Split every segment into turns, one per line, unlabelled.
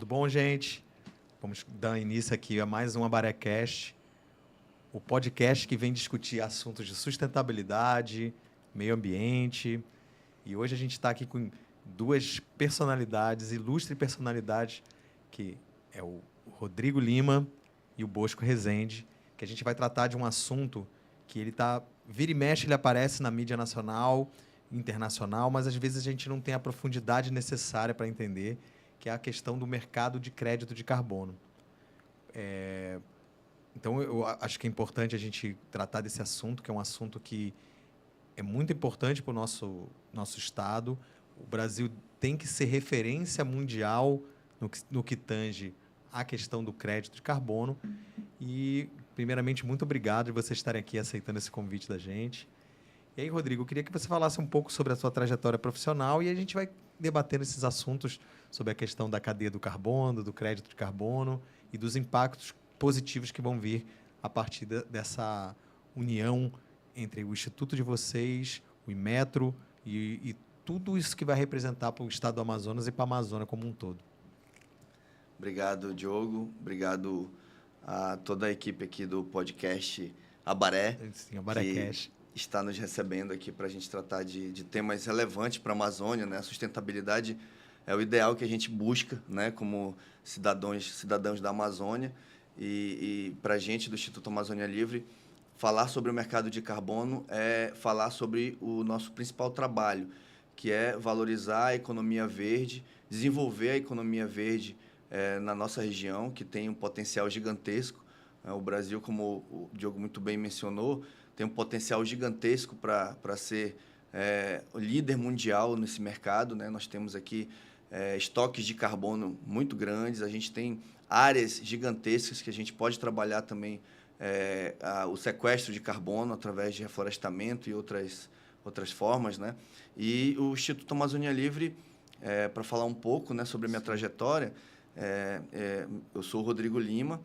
Tudo bom, gente? Vamos dar início aqui a mais um AbaréCast, o podcast que vem discutir assuntos de sustentabilidade, meio ambiente. E hoje a gente está aqui com duas personalidades, ilustres personalidades, que é o Rodrigo Lima e o Bosco Rezende, que a gente vai tratar de um assunto que vira e mexe, ele aparece na mídia nacional, internacional, mas às vezes a gente não tem a profundidade necessária para entender, que é a questão do mercado de crédito de carbono. Então, eu acho que é importante a gente tratar desse assunto, que é um assunto que é muito importante para o nosso Estado. O Brasil tem que ser referência mundial no que tange à questão do crédito de carbono. E, primeiramente, muito obrigado de vocês estarem aqui aceitando esse convite da gente. E aí, Rodrigo, eu queria que você falasse um pouco sobre a sua trajetória profissional e a gente vai debatendo esses assuntos sobre a questão da cadeia do carbono, do crédito de carbono e dos impactos positivos que vão vir a partir dessa união entre o instituto de vocês, o Inmetro e tudo isso que vai representar para o estado do Amazonas e para a Amazônia como um todo.
Obrigado, Diogo. Obrigado a toda a equipe aqui do podcast Abaré.
Sim, AbaréCast.
Está nos recebendo aqui para a gente tratar de temas relevantes para a Amazônia, né? A sustentabilidade é o ideal que a gente busca, né? Como cidadãos da Amazônia. E para a gente, do Instituto Amazônia Livre, falar sobre o mercado de carbono é falar sobre o nosso principal trabalho, que é valorizar a economia verde, desenvolver a economia verde na nossa região, que tem um potencial gigantesco. O Brasil, como o Diogo muito bem mencionou, tem um potencial gigantesco para ser o líder mundial nesse mercado, né? Nós temos aqui estoques de carbono muito grandes, a gente tem áreas gigantescas que a gente pode trabalhar também o sequestro de carbono através de reflorestamento e outras formas, né? E o Instituto Amazônia Livre, para falar um pouco, né, sobre a minha trajetória, eu sou o Rodrigo Lima,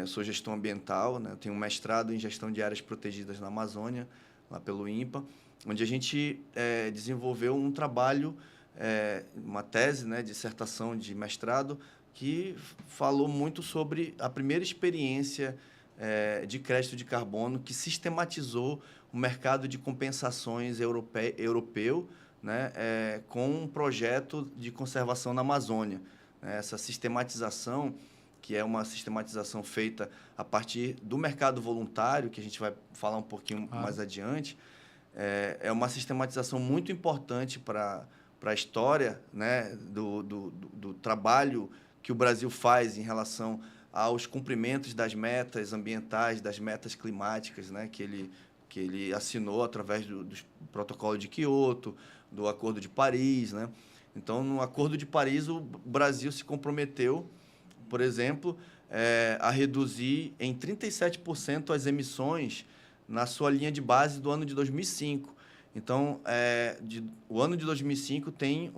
sou gestão ambiental, né? Eu tenho um mestrado em gestão de áreas protegidas na Amazônia, lá pelo INPA, onde a gente desenvolveu um trabalho, uma tese, né, dissertação de mestrado, que falou muito sobre a primeira experiência de crédito de carbono que sistematizou o mercado de compensações europeu, né, com um projeto de conservação na Amazônia. Essa sistematização, que é uma sistematização feita a partir do mercado voluntário, que a gente vai falar um pouquinho mais adiante, é uma sistematização muito importante para a história, né, do trabalho que o Brasil faz em relação aos cumprimentos das metas ambientais, das metas climáticas, né, que ele assinou através do Protocolo de Quioto, do Acordo de Paris, né? Então, no Acordo de Paris, o Brasil se comprometeu, por exemplo, a reduzir em 37% as emissões na sua linha de base do ano de 2005. Então, o ano de 2005 tem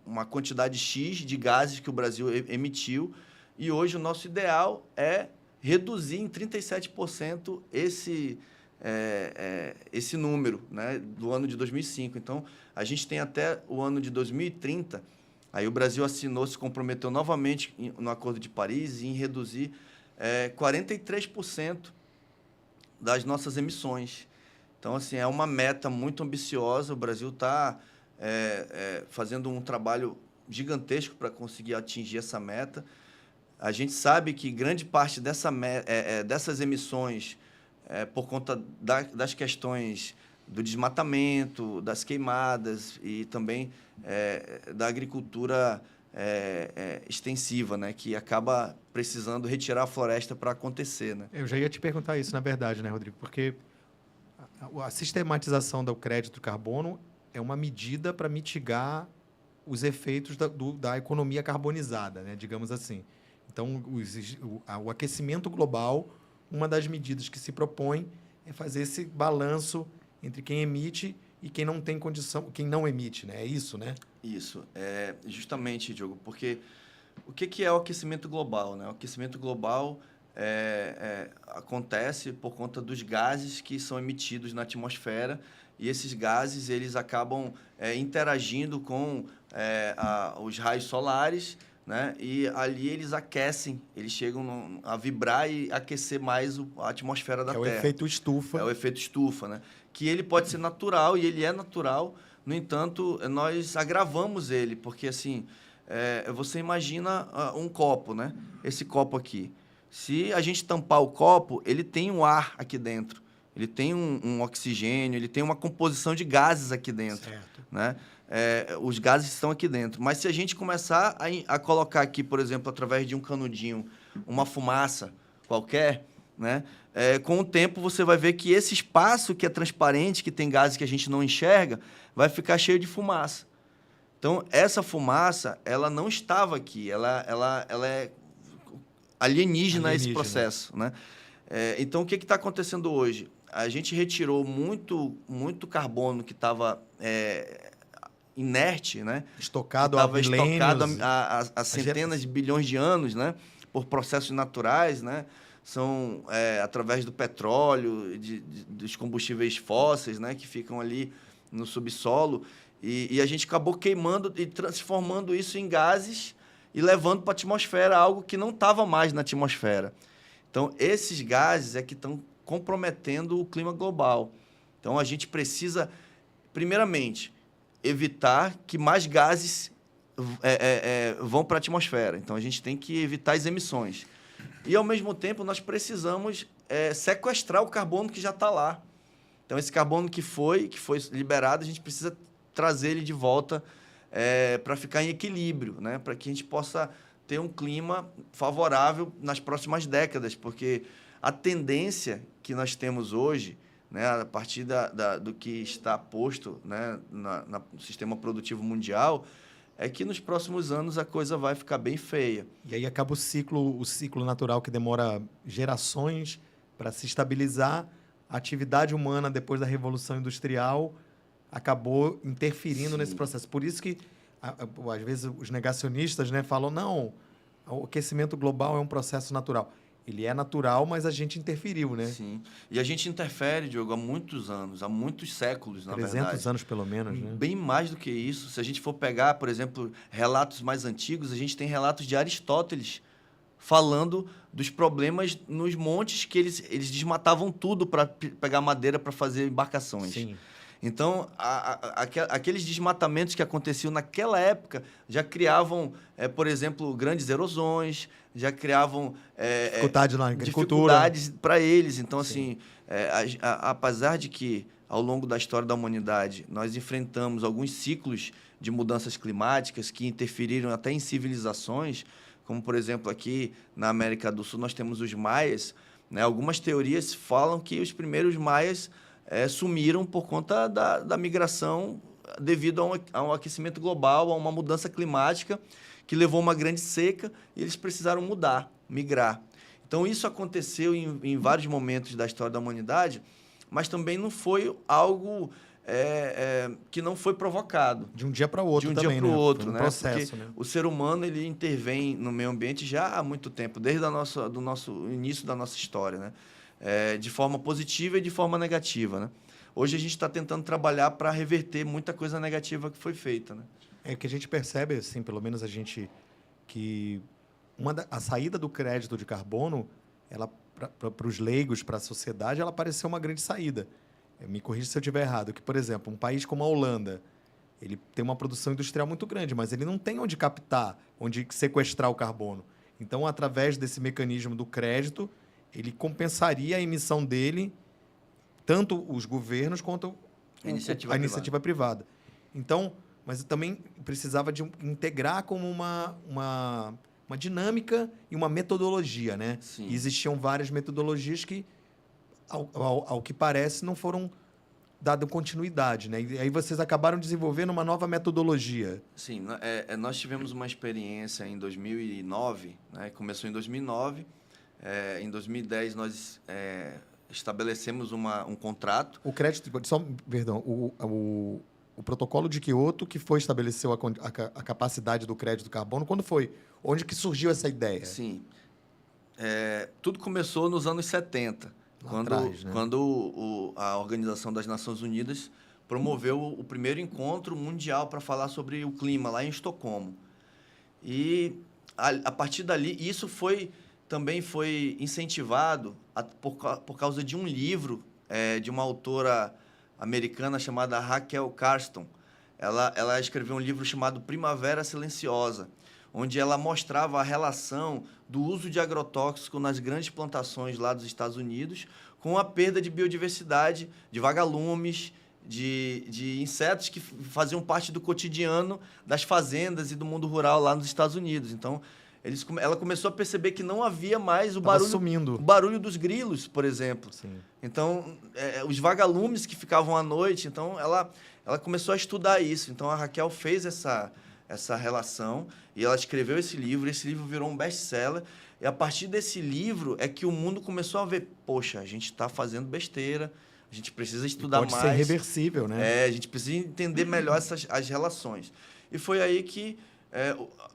uma quantidade X de gases que o Brasil emitiu e hoje o nosso ideal é reduzir em 37% esse número, né, do ano de 2005. Então, a gente tem até o ano de 2030, aí o Brasil se comprometeu novamente no Acordo de Paris em reduzir 43% das nossas emissões. Então, assim, é uma meta muito ambiciosa. O Brasil está fazendo um trabalho gigantesco para conseguir atingir essa meta. A gente sabe que grande parte dessas emissões, por conta das questões do desmatamento, das queimadas e também da agricultura extensiva, né, que acaba precisando retirar a floresta para acontecer, né?
Eu já ia te perguntar isso, na verdade, né, Rodrigo? Porque a sistematização do crédito de carbono é uma medida para mitigar os efeitos da economia carbonizada, né, digamos assim. Então, o aquecimento global, uma das medidas que se propõe é fazer esse balanço entre quem emite e quem não tem condição, quem não emite, né? É isso, né?
Isso. Justamente, Diogo, porque o que é o aquecimento global, né? O aquecimento global acontece por conta dos gases que são emitidos na atmosfera e esses gases eles acabam interagindo com os raios solares, né? E ali eles aquecem, eles chegam a vibrar e aquecer mais a atmosfera da
É o
Terra.
efeito estufa.
É o efeito estufa, né? Que ele pode ser natural e ele é natural, no entanto, nós agravamos ele, porque assim, você imagina um copo, né? Esse copo aqui. Se a gente tampar o copo, ele tem um ar aqui dentro, ele tem um oxigênio, ele tem uma composição de gases aqui dentro,
Certo.
né? Os gases estão aqui dentro. Mas se a gente começar a colocar aqui, por exemplo, através de um canudinho, uma fumaça qualquer, né? Com o tempo, você vai ver que esse espaço que é transparente, que tem gases que a gente não enxerga, vai ficar cheio de fumaça. Então, essa fumaça, ela não estava aqui, ela é alienígena esse processo, né? Então, o que está acontecendo hoje? A gente retirou muito carbono que estava inerte, né?
Estocado há milênios.
Estocado há centenas de bilhões de anos, né? Por processos naturais, né? São através do petróleo, dos combustíveis fósseis, né? Que ficam ali no subsolo. E a gente acabou queimando e transformando isso em gases e levando para a atmosfera algo que não estava mais na atmosfera. Então, esses gases é que estão comprometendo o clima global. Então, a gente precisa, primeiramente, evitar que mais gases vão para a atmosfera. Então, a gente tem que evitar as emissões. E, ao mesmo tempo, nós precisamos sequestrar o carbono que já está lá. Então, esse carbono que foi liberado, a gente precisa trazer ele de volta para ficar em equilíbrio, né? Para que a gente possa ter um clima favorável nas próximas décadas, porque a tendência que nós temos hoje, né, a partir do que está posto, né, no sistema produtivo mundial, é que nos próximos anos a coisa vai ficar bem feia.
E aí acaba o ciclo natural que demora gerações para se estabilizar. A atividade humana, depois da Revolução Industrial, acabou interferindo nesse processo. Por isso que, às vezes, os negacionistas, né, falam, não, o aquecimento global é um processo natural. Ele é natural, mas a gente interferiu, né?
Sim. E a gente interfere, Diogo, há muitos anos, há muitos séculos, na verdade.
300 anos, pelo menos, né?
Bem mais do que isso. Se a gente for pegar, por exemplo, relatos mais antigos, a gente tem relatos de Aristóteles falando dos problemas nos montes que eles desmatavam tudo para pegar madeira para fazer embarcações.
Sim.
Então, aqueles desmatamentos que aconteciam naquela época já criavam, por exemplo, grandes erosões, já criavam
dificuldade na agricultura.
Dificuldades para eles. Então, sim, assim, apesar de que, ao longo da história da humanidade, nós enfrentamos alguns ciclos de mudanças climáticas que interferiram até em civilizações, como, por exemplo, aqui na América do Sul, nós temos os maias, né? Algumas teorias falam que os primeiros maias sumiram por conta da migração devido a um aquecimento global, a uma mudança climática que levou a uma grande seca e eles precisaram migrar. Então, isso aconteceu em vários momentos da história da humanidade, mas também não foi algo que não foi provocado.
De um dia para o outro também,
De um dia para o outro,
né?
Processo,
porque
o ser humano ele intervém no meio ambiente já há muito tempo, desde do nosso início da nossa história, né? De forma positiva e de forma negativa, né? Hoje a gente está tentando trabalhar para reverter muita coisa negativa que foi feita, né?
É que a gente percebe, assim, pelo menos a gente, que a saída do crédito de carbono, ela para os leigos, para a sociedade, ela pareceu uma grande saída. Me corrija se eu estiver errado, que, por exemplo, um país como a Holanda, ele tem uma produção industrial muito grande, mas ele não tem onde captar, onde sequestrar o carbono. Então, através desse mecanismo do crédito, ele compensaria a emissão dele, tanto os governos quanto a iniciativa privada. Então, mas também precisava de integrar como uma dinâmica e uma metodologia, né?
Sim.
E existiam várias metodologias que, ao que parece, não foram dadas continuidade, né? E aí vocês acabaram desenvolvendo uma nova metodologia.
Sim, nós tivemos uma experiência em 2009, né? Começou em 2009. Em 2010, nós estabelecemos um contrato.
O crédito... Perdão. O protocolo de Kyoto, que estabeleceu a capacidade do crédito carbono, quando foi? Onde que surgiu essa ideia?
Sim. Tudo começou nos anos 70, quando a Organização das Nações Unidas promoveu o primeiro encontro mundial para falar sobre o clima, lá em Estocolmo. E a partir dali, isso também foi incentivado por causa de um livro de uma autora americana chamada Raquel Carson. Ela escreveu um livro chamado Primavera Silenciosa, onde ela mostrava a relação do uso de agrotóxico nas grandes plantações lá dos Estados Unidos com a perda de biodiversidade, de vagalumes, de insetos que faziam parte do cotidiano das fazendas e do mundo rural lá nos Estados Unidos. Então, ela começou a perceber que não havia mais o barulho dos grilos, por exemplo.
Sim.
Então, os vagalumes que ficavam à noite. Então, ela começou a estudar isso. Então, a Raquel fez essa relação e ela escreveu esse livro. Esse livro virou um best-seller. E, a partir desse livro, é que o mundo começou a ver, poxa, a gente está fazendo besteira, a gente precisa estudar mais.
Pode ser reversível, né?
A gente precisa entender melhor as relações. E foi aí que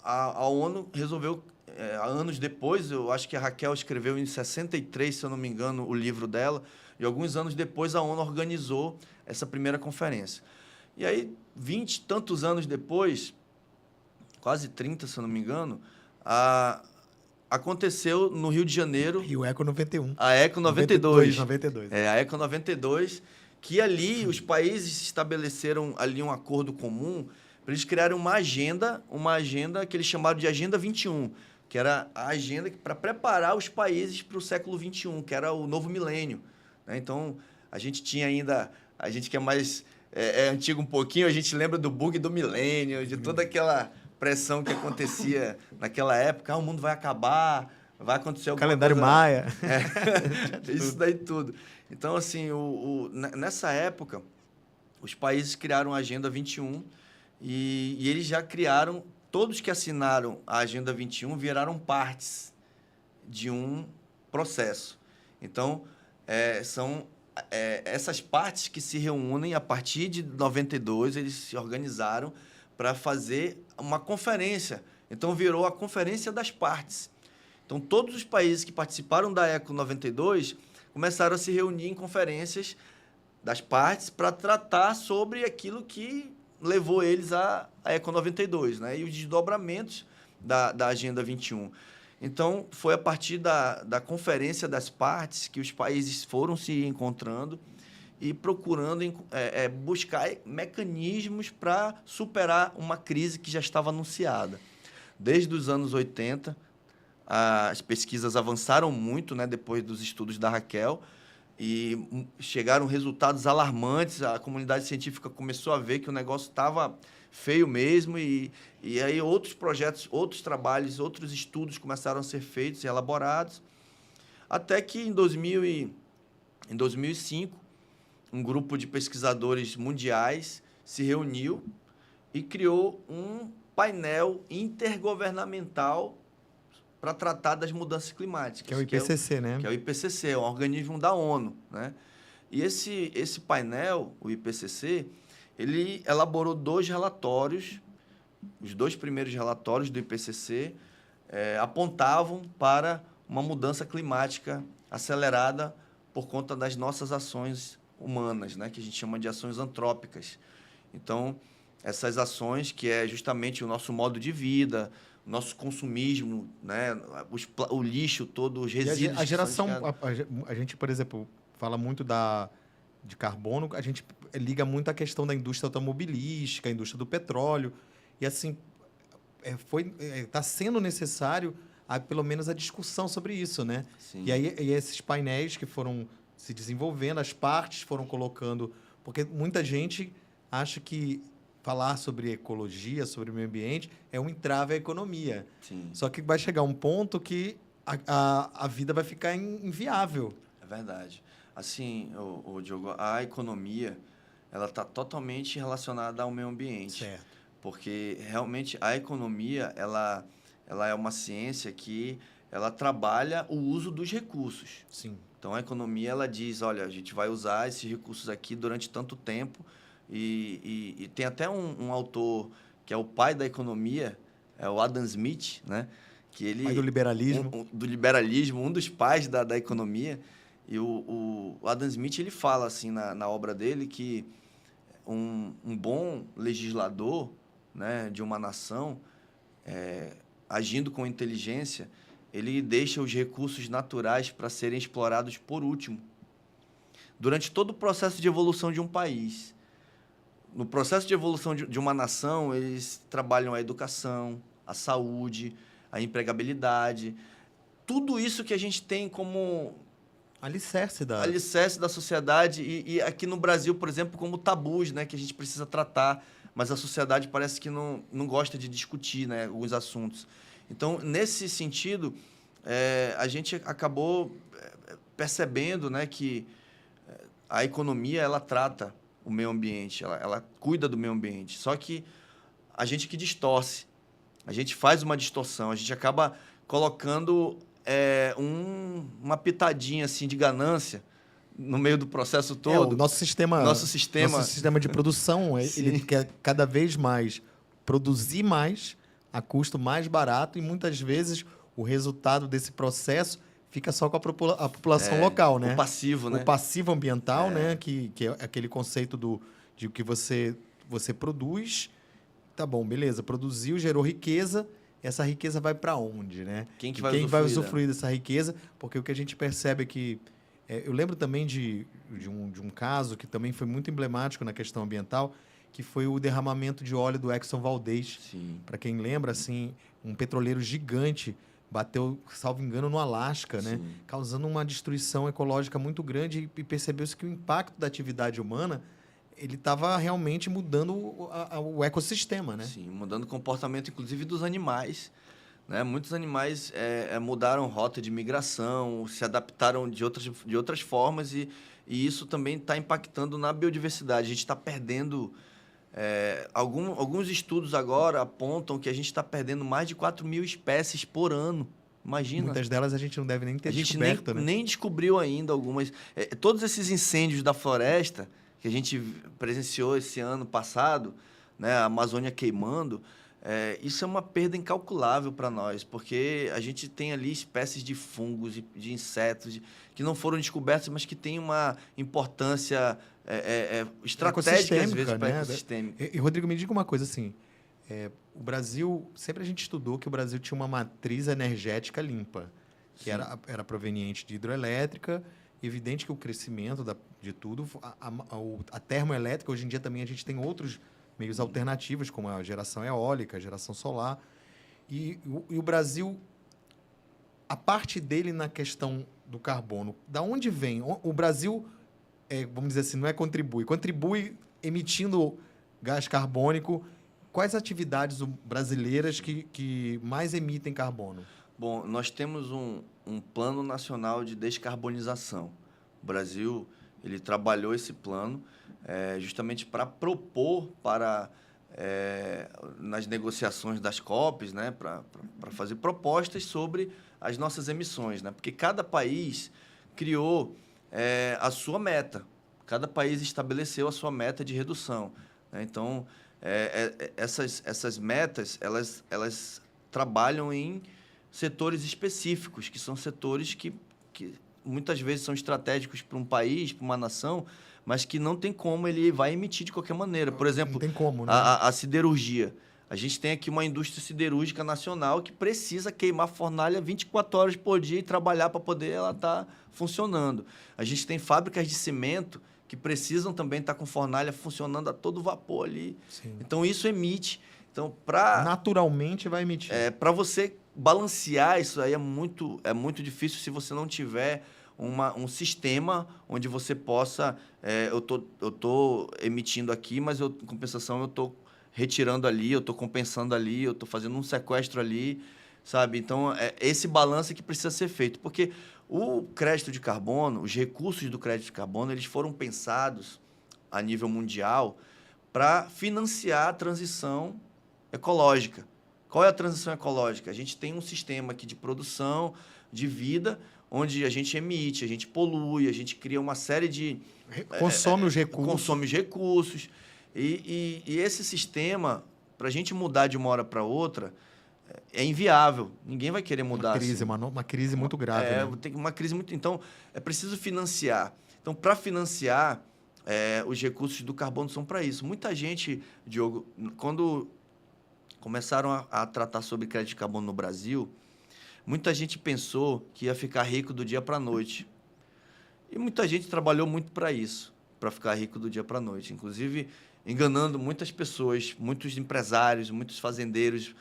a ONU resolveu, anos depois, eu acho que a Raquel escreveu em 63, se eu não me engano, o livro dela, e alguns anos depois a ONU organizou essa primeira conferência. E aí, 20 e tantos anos depois, quase 30, se eu não me engano, aconteceu no Rio de Janeiro...
E o Eco 91.
A Eco 92.
92.
A Eco 92, que ali os países estabeleceram ali um acordo comum para eles criarem uma agenda que eles chamaram de Agenda 21, que era a agenda para preparar os países para o século 21, que era o novo milênio. Né? Então, a gente tinha ainda... A gente que é mais antigo um pouquinho, a gente lembra do bug do milênio, de toda aquela pressão que acontecia naquela época. O mundo vai acabar, vai acontecer alguma
Calendário
coisa...
Maia.
Isso daí tudo. Então, assim, nessa época, os países criaram a Agenda 21 e eles já criaram... Todos que assinaram a Agenda 21 viraram partes de um processo. Então, são essas partes que se reúnem a partir de 92, eles se organizaram para fazer uma conferência. Então, virou a Conferência das Partes. Então, todos os países que participaram da Eco 92 começaram a se reunir em conferências das partes para tratar sobre aquilo que levou eles à Eco 92, né? E os desdobramentos da Agenda 21. Então, foi a partir da Conferência das Partes que os países foram se encontrando e procurando buscar mecanismos para superar uma crise que já estava anunciada. Desde os anos 80, as pesquisas avançaram muito, né, depois dos estudos da Raquel, e chegaram resultados alarmantes. A comunidade científica começou a ver que o negócio estava feio mesmo, e aí outros projetos, outros trabalhos, outros estudos começaram a ser feitos e elaborados, até que em 2005, um grupo de pesquisadores mundiais se reuniu e criou um painel intergovernamental para tratar das mudanças climáticas.
Que é o IPCC, né?
Que é o IPCC, um organismo da ONU, né? E esse painel, o IPCC, ele elaborou 2 relatórios. Os 2 primeiros relatórios do IPCC apontavam para uma mudança climática acelerada por conta das nossas ações humanas, né? Que a gente chama de ações antrópicas. Então, essas ações, que é justamente o nosso modo de vida, nosso consumismo, né? O lixo todo, os resíduos.
A geração, a gente, por exemplo, fala muito de carbono, a gente liga muito à questão da indústria automobilística, a indústria do petróleo, e assim, está sendo necessário pelo menos a discussão sobre isso, né?
Sim.
E aí esses painéis que foram se desenvolvendo, as partes foram colocando, porque muita gente acha que falar sobre ecologia, sobre o meio ambiente, é um entrave à economia.
Sim.
Só que vai chegar um ponto que a vida vai ficar inviável.
É verdade. Assim, Diogo, a economia ela está totalmente relacionada ao meio ambiente.
Certo.
Porque, realmente, a economia ela é uma ciência que ela trabalha o uso dos recursos.
Sim.
Então, a economia ela diz, olha, a gente vai usar esses recursos aqui durante tanto tempo. E tem até um autor que é o pai da economia, é o Adam Smith, né? Que ele,
pai do liberalismo.
Do liberalismo, um dos pais da economia. E o Adam Smith ele fala assim na obra dele que um bom legislador, né, de uma nação agindo com inteligência, ele deixa os recursos naturais para serem explorados por último. Durante todo o processo de evolução de um país, no processo de evolução de uma nação, eles trabalham a educação, a saúde, a empregabilidade, tudo isso que a gente tem como
Alicerce
alicerce da sociedade e aqui no Brasil, por exemplo, como tabus, né, que a gente precisa tratar, mas a sociedade parece que não gosta de discutir, né, alguns assuntos. Então, nesse sentido, a gente acabou percebendo, né, que a economia ela trata o meio ambiente, ela cuida do meio ambiente, só que a gente que distorce, a gente faz uma distorção, a gente acaba colocando uma pitadinha assim de ganância no meio do processo todo.
O nosso sistema de produção, ele quer cada vez mais produzir mais a custo mais barato e muitas vezes o resultado desse processo fica só com a população local, né?
O passivo, né?
O passivo ambiental, né? Que é aquele conceito de que você produz, tá bom, beleza, produziu, gerou riqueza. Essa riqueza vai para onde, né?
Quem
vai usufruir dessa riqueza? Porque o que a gente percebe é que... eu lembro também de um caso que também foi muito emblemático na questão ambiental, que foi o derramamento de óleo do Exxon Valdez. Para quem lembra, assim, um petroleiro gigante bateu, salvo engano, no Alasca, né? Causando uma destruição ecológica muito grande e percebeu-se que o impacto da atividade humana ele estava realmente mudando o ecossistema, né?
Sim, mudando o comportamento, inclusive, dos animais. Né? Muitos animais mudaram rota de migração, se adaptaram de outras formas e isso também está impactando na biodiversidade. A gente está perdendo... alguns estudos agora apontam que a gente está perdendo mais de 4.000 espécies por ano. Imagina.
Muitas delas a gente não deve nem ter descoberto, né?
Nem descobriu ainda algumas. Todos esses incêndios da floresta que a gente presenciou esse ano passado, né, a Amazônia queimando, isso é uma perda incalculável para nós, porque a gente tem ali espécies de fungos, de insetos, que não foram descobertos, mas que têm uma importância estratégica, às vezes, para o ecossistema.
E, Rodrigo, me diga uma coisa assim, o Brasil, sempre a gente estudou que o Brasil tinha uma matriz energética limpa, que era proveniente de hidroelétrica. Evidente que o crescimento de tudo, a termoelétrica, hoje em dia também a gente tem outros meios alternativos, como a geração eólica, a geração solar. E o Brasil, a parte dele na questão do carbono, da onde vem? O Brasil, vamos dizer assim, não contribui emitindo gás carbônico. Quais atividades brasileiras que mais emitem carbono?
Bom, nós temos um plano nacional de descarbonização. O Brasil ele trabalhou esse plano justamente para propor nas negociações das COPs, né, para fazer propostas sobre as nossas emissões, né, porque cada país criou a sua meta, cada país estabeleceu a sua meta de redução. Né? Então, essas metas elas trabalham em setores específicos, que são setores que muitas vezes são estratégicos para um país, para uma nação, mas que não tem como ele vai emitir de qualquer maneira. Por exemplo,
não tem como, né?
a siderurgia. A gente tem aqui uma indústria siderúrgica nacional que precisa queimar fornalha 24 horas por dia e trabalhar para poder ela estar funcionando. A gente tem fábricas de cimento que precisam também estar com fornalha funcionando a todo vapor ali.
Sim.
Então, isso emite. Então,
naturalmente vai emitir.
Para você balancear isso aí é muito difícil se você não tiver um sistema onde você possa... eu tô emitindo aqui, mas em compensação eu estou retirando ali, eu estou compensando ali, eu estou fazendo um sequestro ali, sabe? Então, esse balanço que precisa ser feito. Porque o crédito de carbono, os recursos do crédito de carbono, eles foram pensados a nível mundial para financiar a transição ecológica. Qual é a transição ecológica? A gente tem um sistema aqui de produção, de vida, onde a gente emite, a gente polui, a gente cria uma série de...
Consome os recursos.
Consome os recursos. E esse sistema, para a gente mudar de uma hora para outra, é inviável. Ninguém vai querer mudar.
Uma crise muito grave. Né?
Tem uma crise muito... Então, é preciso financiar. Então, para financiar, os recursos do carbono são para isso. Muita gente, Diogo, quando começaram a tratar sobre crédito de carbono no Brasil, muita gente pensou que ia ficar rico do dia para a noite. E muita gente trabalhou muito para isso, para ficar rico do dia para a noite. Inclusive, enganando muitas pessoas, muitos empresários, muitos fazendeiros,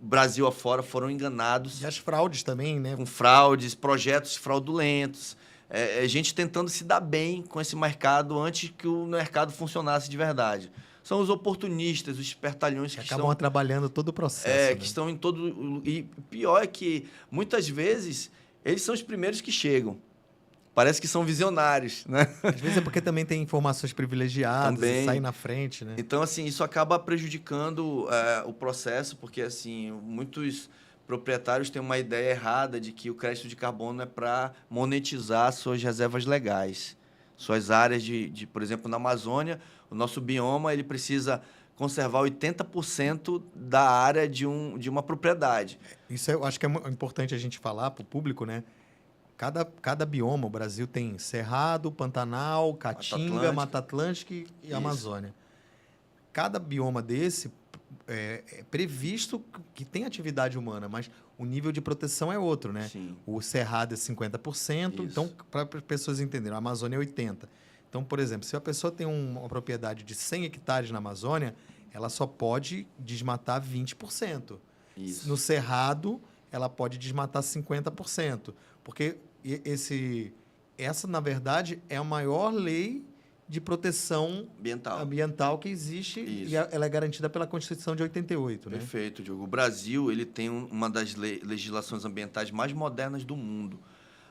Brasil afora, foram enganados.
E as fraudes também, né?
Com fraudes, projetos fraudulentos. Gente tentando se dar bem com esse mercado antes que o mercado funcionasse de verdade. São os oportunistas, os espertalhões que
acabam atrapalhando todo o processo. Né?
Que estão em todo... E pior é que, muitas vezes, eles são os primeiros que chegam. Parece que são visionários, né?
Às vezes é porque também tem informações privilegiadas
também.
E saem na frente, né?
Então, assim, isso acaba prejudicando o processo, porque, assim, muitos proprietários têm uma ideia errada de que o crédito de carbono é para monetizar suas reservas legais. Suas áreas por exemplo, na Amazônia, o nosso bioma ele precisa conservar 80% da área de uma propriedade.
Isso eu acho que é importante a gente falar para o público, né? Cada bioma, o Brasil tem Cerrado, Pantanal, Caatinga, Mata Atlântica e Amazônia. Cada bioma desse é previsto que tem atividade humana, mas o nível de proteção é outro, né?
Sim.
O Cerrado é 50%, isso. Então, para as pessoas entenderem, a Amazônia é 80%. Então, por exemplo, se a pessoa tem uma propriedade de 100 hectares na Amazônia, ela só pode desmatar 20%.
Isso.
No Cerrado, ela pode desmatar 50%. Porque essa, na verdade, é a maior lei de proteção ambiental que existe. Isso. E ela é garantida pela Constituição de 88. Né?
Perfeito, Diogo. O Brasil ele tem uma das legislações ambientais mais modernas do mundo.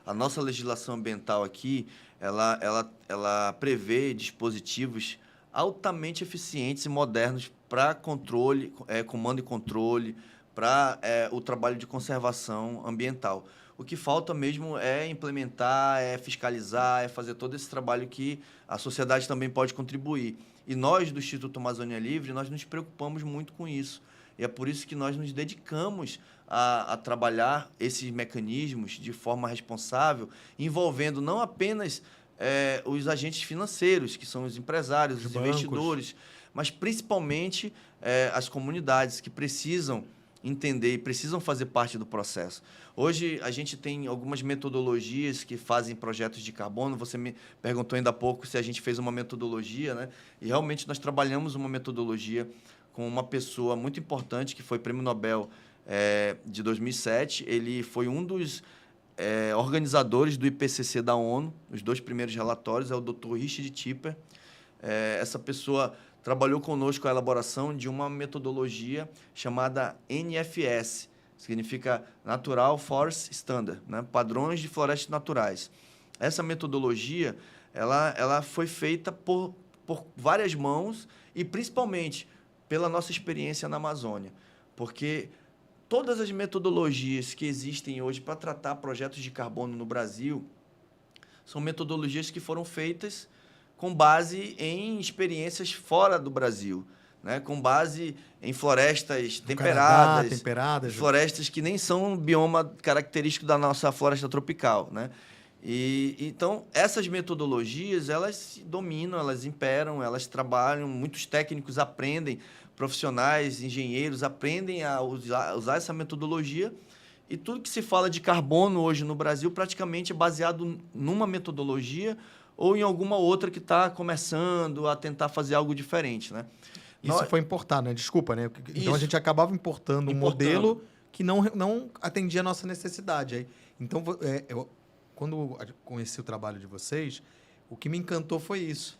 A nossa legislação ambiental aqui, ela prevê dispositivos altamente eficientes e modernos para controle, comando e controle, para o trabalho de conservação ambiental. O que falta mesmo é implementar, é fiscalizar, é fazer todo esse trabalho que a sociedade também pode contribuir. E nós, do Instituto Amazônia Livre, nós nos preocupamos muito com isso. E é por isso que nós nos dedicamos a trabalhar esses mecanismos de forma responsável, envolvendo não apenas os agentes financeiros, que são os empresários, os investidores, mas principalmente as comunidades que precisam entender e precisam fazer parte do processo. Hoje, a gente tem algumas metodologias que fazem projetos de carbono. Você me perguntou ainda há pouco se a gente fez uma metodologia, né? E realmente nós trabalhamos uma metodologia com uma pessoa muito importante, que foi Prêmio Nobel de 2007. Ele foi um dos organizadores do IPCC da ONU, os 2 primeiros relatórios, é o Dr. Richard Tipper. Essa pessoa trabalhou conosco a elaboração de uma metodologia chamada NFS, significa Natural Forest Standard, né? Padrões de florestas naturais. Essa metodologia ela foi feita por várias mãos e principalmente pela nossa experiência na Amazônia, porque todas as metodologias que existem hoje para tratar projetos de carbono no Brasil são metodologias que foram feitas com base em experiências fora do Brasil, né? Com base em florestas temperadas, florestas que nem são um bioma característico da nossa floresta tropical, né? Então, essas metodologias, elas dominam, elas imperam, elas trabalham, muitos técnicos aprendem, profissionais, engenheiros aprendem a usar essa metodologia, e tudo que se fala de carbono hoje no Brasil praticamente é baseado numa metodologia ou em alguma outra que está começando a tentar fazer algo diferente, né?
Isso foi importado, né? Desculpa, né? Então, a gente acabava importando um modelo que não atendia a nossa necessidade. Então, quando eu conheci o trabalho de vocês, o que me encantou foi isso.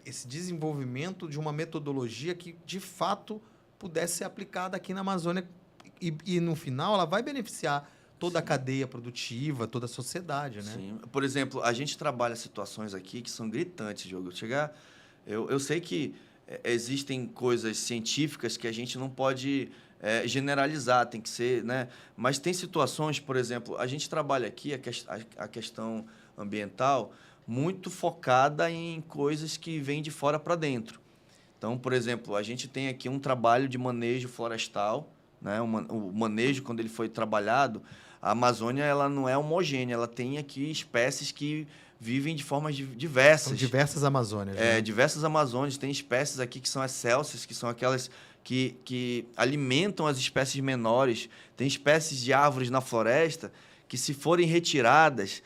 Esse desenvolvimento de uma metodologia que, de fato, pudesse ser aplicada aqui na Amazônia. E no final, ela vai beneficiar toda a cadeia produtiva, toda a sociedade, né?
Sim. Por exemplo, a gente trabalha situações aqui que são gritantes, Diogo. Eu sei que existem coisas científicas que a gente não pode generalizar, tem que ser, né? Mas tem situações, por exemplo, a gente trabalha aqui a questão ambiental muito focada em coisas que vêm de fora para dentro. Então, por exemplo, a gente tem aqui um trabalho de manejo florestal, né? O manejo, quando ele foi trabalhado, a Amazônia ela não é homogênea, ela tem aqui espécies que vivem de formas
São
diversas.
diversas Amazônias, né?
Diversas Amazônias. Tem espécies aqui que são as célsias, que são aquelas que alimentam as espécies menores. Tem espécies de árvores na floresta que, se forem retiradas,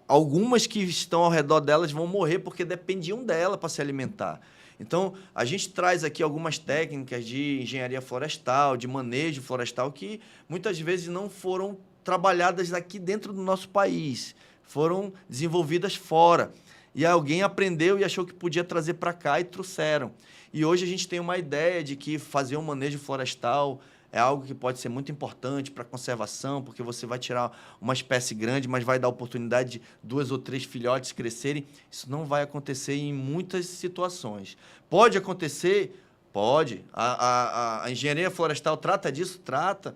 algumas que estão ao redor delas vão morrer porque dependiam dela para se alimentar. Então, a gente traz aqui algumas técnicas de engenharia florestal, de manejo florestal, que muitas vezes não foram trabalhadas aqui dentro do nosso país, foram desenvolvidas fora. E alguém aprendeu e achou que podia trazer para cá e trouxeram. E hoje a gente tem uma ideia de que fazer um manejo florestal é algo que pode ser muito importante para a conservação, porque você vai tirar uma espécie grande, mas vai dar oportunidade de 2 ou 3 filhotes crescerem. Isso não vai acontecer em muitas situações. Pode acontecer? Pode. A engenharia florestal trata disso? Trata.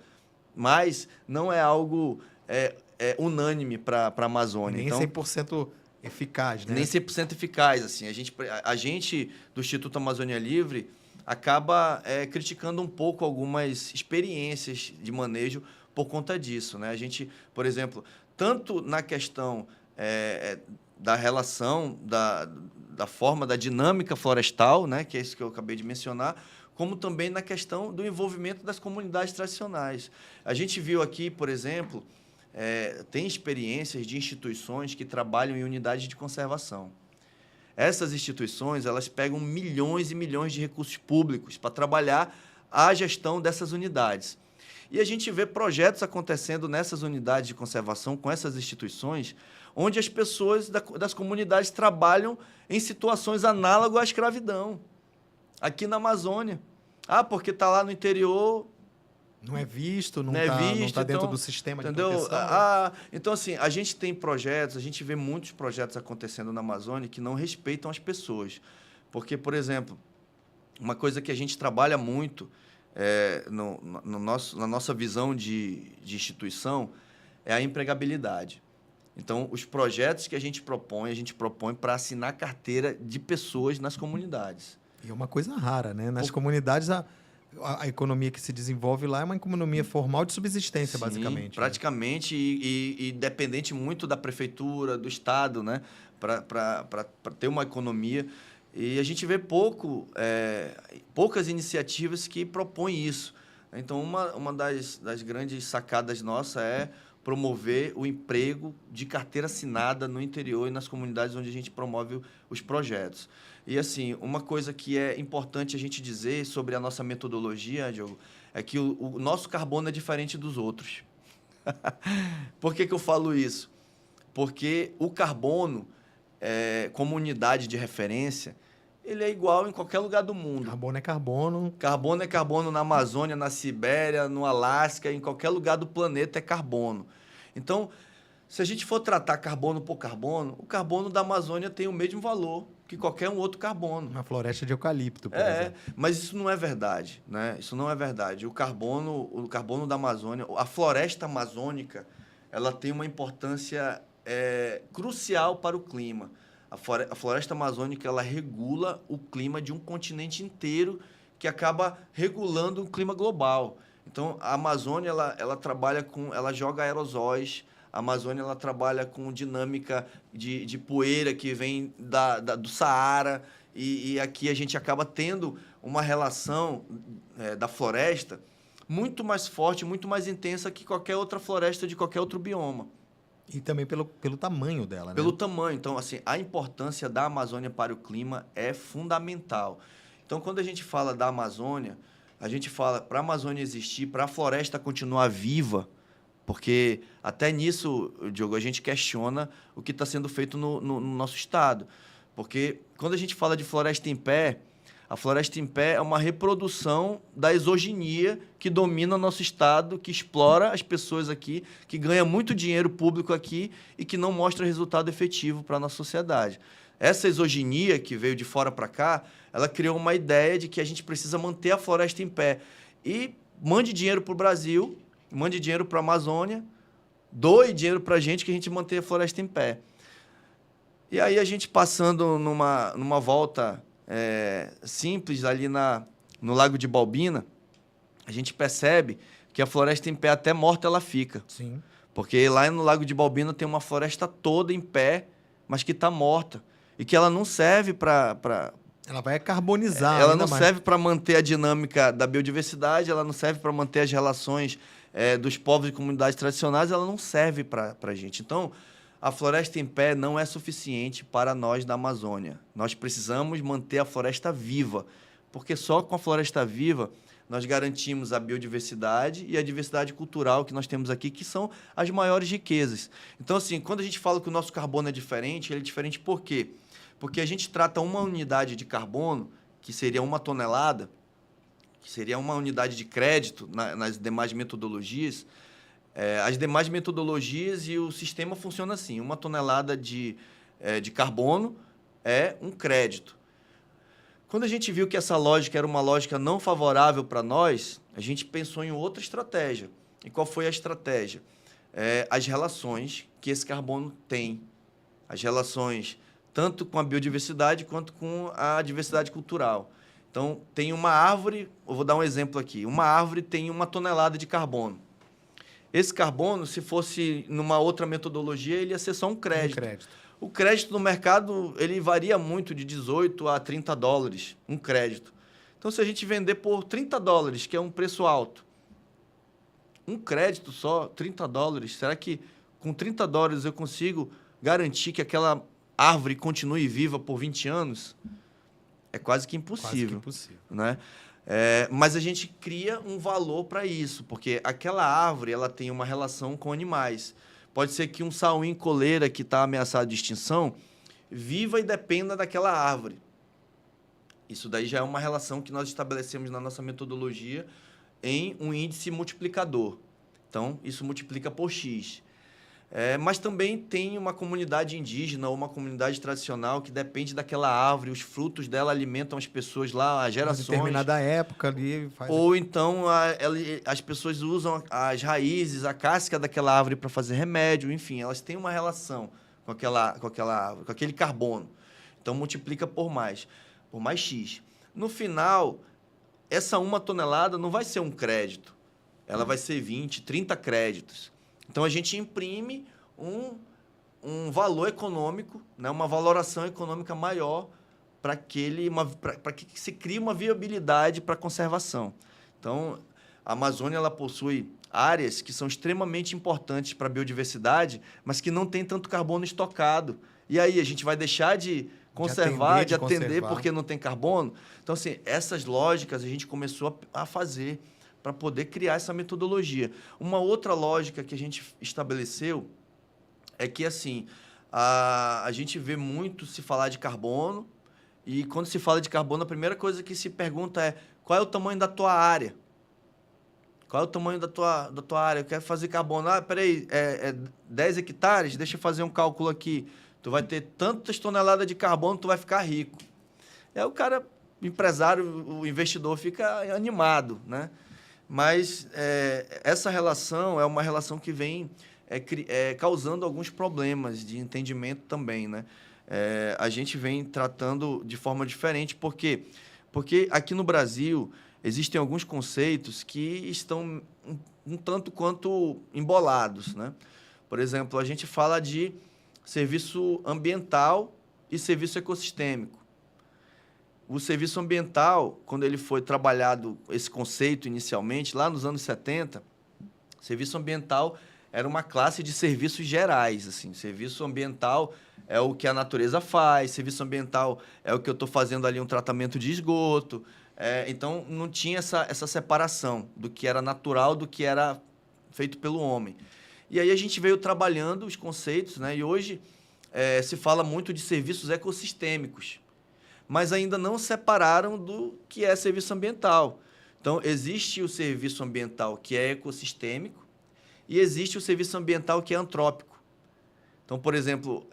Mas não é algo unânime para a Amazônia.
Nem
então,
100% eficaz, né?
Nem 100% eficaz. Assim. A gente do Instituto Amazônia Livre acaba criticando um pouco algumas experiências de manejo por conta disso, né? A gente, por exemplo, tanto na questão da relação, da forma, da dinâmica florestal, né? Que é isso que eu acabei de mencionar, como também na questão do envolvimento das comunidades tradicionais. A gente viu aqui, por exemplo, tem experiências de instituições que trabalham em unidades de conservação. Essas instituições, elas pegam milhões e milhões de recursos públicos para trabalhar a gestão dessas unidades. E a gente vê projetos acontecendo nessas unidades de conservação com essas instituições, onde as pessoas das comunidades trabalham em situações análogas à escravidão, aqui na Amazônia. Porque está lá no interior...
Não é visto, não
visto,
está dentro
então,
do sistema de
entendeu?
proteção.
Então, assim, a gente tem projetos, a gente vê muitos projetos acontecendo na Amazônia que não respeitam as pessoas. Porque, por exemplo, uma coisa que a gente trabalha muito na nossa visão de instituição é a empregabilidade. Então, os projetos que a gente propõe para assinar carteira de pessoas nas comunidades.
E é uma coisa rara, né? Nas comunidades, a economia que se desenvolve lá é uma economia formal de subsistência, basicamente.
Praticamente, né? e dependente muito da prefeitura, do Estado, né? Para ter uma economia. E a gente vê poucas iniciativas que propõem isso. Então, uma das grandes sacadas nossa é promover o emprego de carteira assinada no interior e nas comunidades onde a gente promove os projetos. E, assim, uma coisa que é importante a gente dizer sobre a nossa metodologia, Diogo, é que o nosso carbono é diferente dos outros. Por que eu falo isso? Porque o carbono, como unidade de referência, ele é igual em qualquer lugar do mundo.
Carbono é carbono.
Carbono é carbono na Amazônia, na Sibéria, no Alasca, em qualquer lugar do planeta é carbono. Então, se a gente for tratar carbono por carbono, o carbono da Amazônia tem o mesmo valor que qualquer um outro carbono.
Uma floresta de eucalipto, por exemplo.
Mas isso não é verdade, né? Isso não é verdade. O carbono da Amazônia, a floresta amazônica, ela tem uma importância crucial para o clima. A floresta amazônica, ela regula o clima de um continente inteiro, que acaba regulando o clima global. Então, a Amazônia, ela joga aerosóis. A Amazônia, ela trabalha com dinâmica de poeira que vem do Saara, e aqui a gente acaba tendo uma relação da floresta muito mais forte, muito mais intensa que qualquer outra floresta de qualquer outro bioma.
E também pelo tamanho dela, né?
Pelo tamanho. Então, assim, a importância da Amazônia para o clima é fundamental. Então, quando a gente fala da Amazônia, a gente fala para a Amazônia existir, para a floresta continuar viva, porque até nisso, Diogo, a gente questiona o que está sendo feito no nosso estado. Porque quando a gente fala de floresta em pé, a floresta em pé é uma reprodução da exoginia que domina nosso estado, que explora as pessoas aqui, que ganha muito dinheiro público aqui e que não mostra resultado efetivo para a nossa sociedade. Essa exoginia que veio de fora para cá, ela criou uma ideia de que a gente precisa manter a floresta em pé. E mande dinheiro para o Brasil, mande dinheiro para a Amazônia, doe dinheiro para a gente mantenha a floresta em pé. E aí a gente passando numa volta simples ali no Lago de Balbina, a gente percebe que a floresta em pé, até morta, ela fica.
Sim.
Porque lá no Lago de Balbina tem uma floresta toda em pé, mas que está morta e que ela não serve para...
Ela vai carbonizar.
Ela não serve para manter a dinâmica da biodiversidade, ela não serve para manter as relações dos povos e comunidades tradicionais, ela não serve para a gente. Então, a floresta em pé não é suficiente para nós da Amazônia. Nós precisamos manter a floresta viva, porque só com a floresta viva nós garantimos a biodiversidade e a diversidade cultural que nós temos aqui, que são as maiores riquezas. Então, assim, quando a gente fala que o nosso carbono é diferente, ele é diferente por quê? Porque a gente trata uma unidade de carbono, que seria 1 tonelada, que seria uma unidade de crédito nas demais metodologias. As demais metodologias e o sistema funciona assim: 1 tonelada de carbono é um crédito. Quando a gente viu que essa lógica era uma lógica não favorável para nós, a gente pensou em outra estratégia. E qual foi a estratégia? As relações que esse carbono tem. As relações tanto com a biodiversidade quanto com a diversidade cultural. Então, tem uma árvore, eu vou dar um exemplo aqui. Uma árvore tem 1 tonelada de carbono. Esse carbono, se fosse numa outra metodologia, ele ia ser só um crédito. O crédito no mercado ele varia muito, de 18 a 30 dólares, um crédito. Então, se a gente vender por 30 dólares, que é um preço alto, um crédito só, 30 dólares, será que com 30 dólares eu consigo garantir que aquela árvore continue viva por 20 anos? É quase que impossível. Né? Mas a gente cria um valor para isso, porque aquela árvore ela tem uma relação com animais. Pode ser que um sauim coleira que está ameaçado de extinção viva e dependa daquela árvore. Isso daí já é uma relação que nós estabelecemos na nossa metodologia em um índice multiplicador. Então, isso multiplica por X. Mas também tem uma comunidade indígena ou uma comunidade tradicional que depende daquela árvore, os frutos dela alimentam as pessoas lá, as gerações.
Em determinada época ali.
Ou então as pessoas usam as raízes, a casca daquela árvore para fazer remédio, enfim, elas têm uma relação com aquela árvore, com aquele carbono. Então multiplica por mais X. No final, essa 1 tonelada não vai ser um crédito, ela vai ser 20, 30 créditos. Então, a gente imprime um valor econômico, né, uma valoração econômica maior para que se crie uma viabilidade para a conservação. Então, a Amazônia ela possui áreas que são extremamente importantes para a biodiversidade, mas que não tem tanto carbono estocado. E aí, a gente vai deixar de conservar, de atender porque não tem carbono? Então, assim, essas lógicas a gente começou a fazer para poder criar essa metodologia. Uma outra lógica que a gente estabeleceu é que, assim, a gente vê muito se falar de carbono, e quando se fala de carbono, a primeira coisa que se pergunta é: qual é o tamanho da tua área? Qual é o tamanho da tua área? Eu quero fazer carbono. Peraí, 10 hectares? Deixa eu fazer um cálculo aqui. Tu vai ter tantas toneladas de carbono, tu vai ficar rico. Aí o cara, o empresário, o investidor fica animado, né? Mas essa relação é uma relação que vem causando alguns problemas de entendimento também, né? A gente vem tratando de forma diferente. Por quê? Porque aqui no Brasil existem alguns conceitos que estão um tanto quanto embolados, né? Por exemplo, a gente fala de serviço ambiental e serviço ecossistêmico. O serviço ambiental, quando ele foi trabalhado, esse conceito inicialmente, lá nos anos 70, serviço ambiental era uma classe de serviços gerais. Assim. Serviço ambiental é o que a natureza faz, serviço ambiental é o que eu estou fazendo ali um tratamento de esgoto. Então, não tinha essa separação do que era natural do que era feito pelo homem. E aí a gente veio trabalhando os conceitos, né? E hoje se fala muito de serviços ecossistêmicos, mas ainda não separaram do que é serviço ambiental. Então, existe o serviço ambiental que é ecossistêmico e existe o serviço ambiental que é antrópico. Então, por exemplo,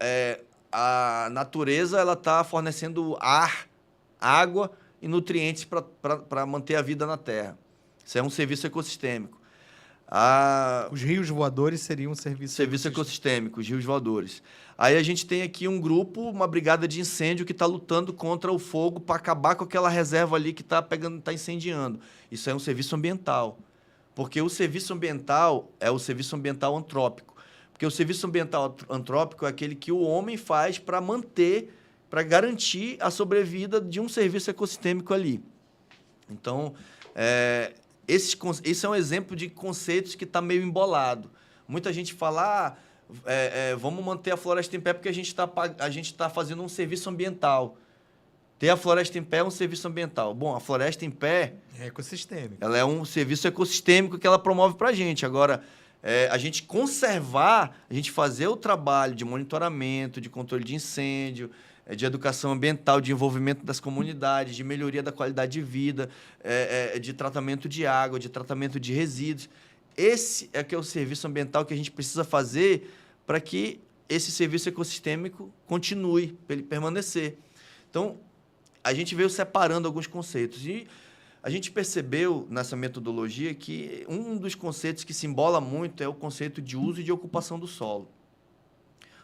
a natureza está fornecendo ar, água e nutrientes para manter a vida na Terra. Isso é um serviço ecossistêmico.
Os rios voadores seriam um serviço
ecossistêmico, os rios voadores. Aí a gente tem aqui um grupo, uma brigada de incêndio que está lutando contra o fogo para acabar com aquela reserva ali que está incendiando. Isso é um serviço ambiental. Porque o serviço ambiental é o serviço ambiental antrópico. Porque o serviço ambiental antrópico é aquele que o homem faz para manter, para garantir a sobrevida de um serviço ecossistêmico ali. Então, esse é um exemplo de conceitos que está meio embolado. Muita gente fala, vamos manter a floresta em pé porque a gente está fazendo um serviço ambiental. Ter a floresta em pé é um serviço ambiental. Bom, a floresta em pé...
É ecossistêmico.
Ela é um serviço ecossistêmico que ela promove para a gente. Agora, a gente conservar, a gente fazer o trabalho de monitoramento, de controle de incêndio, de educação ambiental, de envolvimento das comunidades, de melhoria da qualidade de vida, de tratamento de água, de tratamento de resíduos. Esse é que é o serviço ambiental que a gente precisa fazer para que esse serviço ecossistêmico continue, para ele permanecer. Então, a gente veio separando alguns conceitos. E a gente percebeu nessa metodologia que um dos conceitos que se embola muito é o conceito de uso e de ocupação do solo.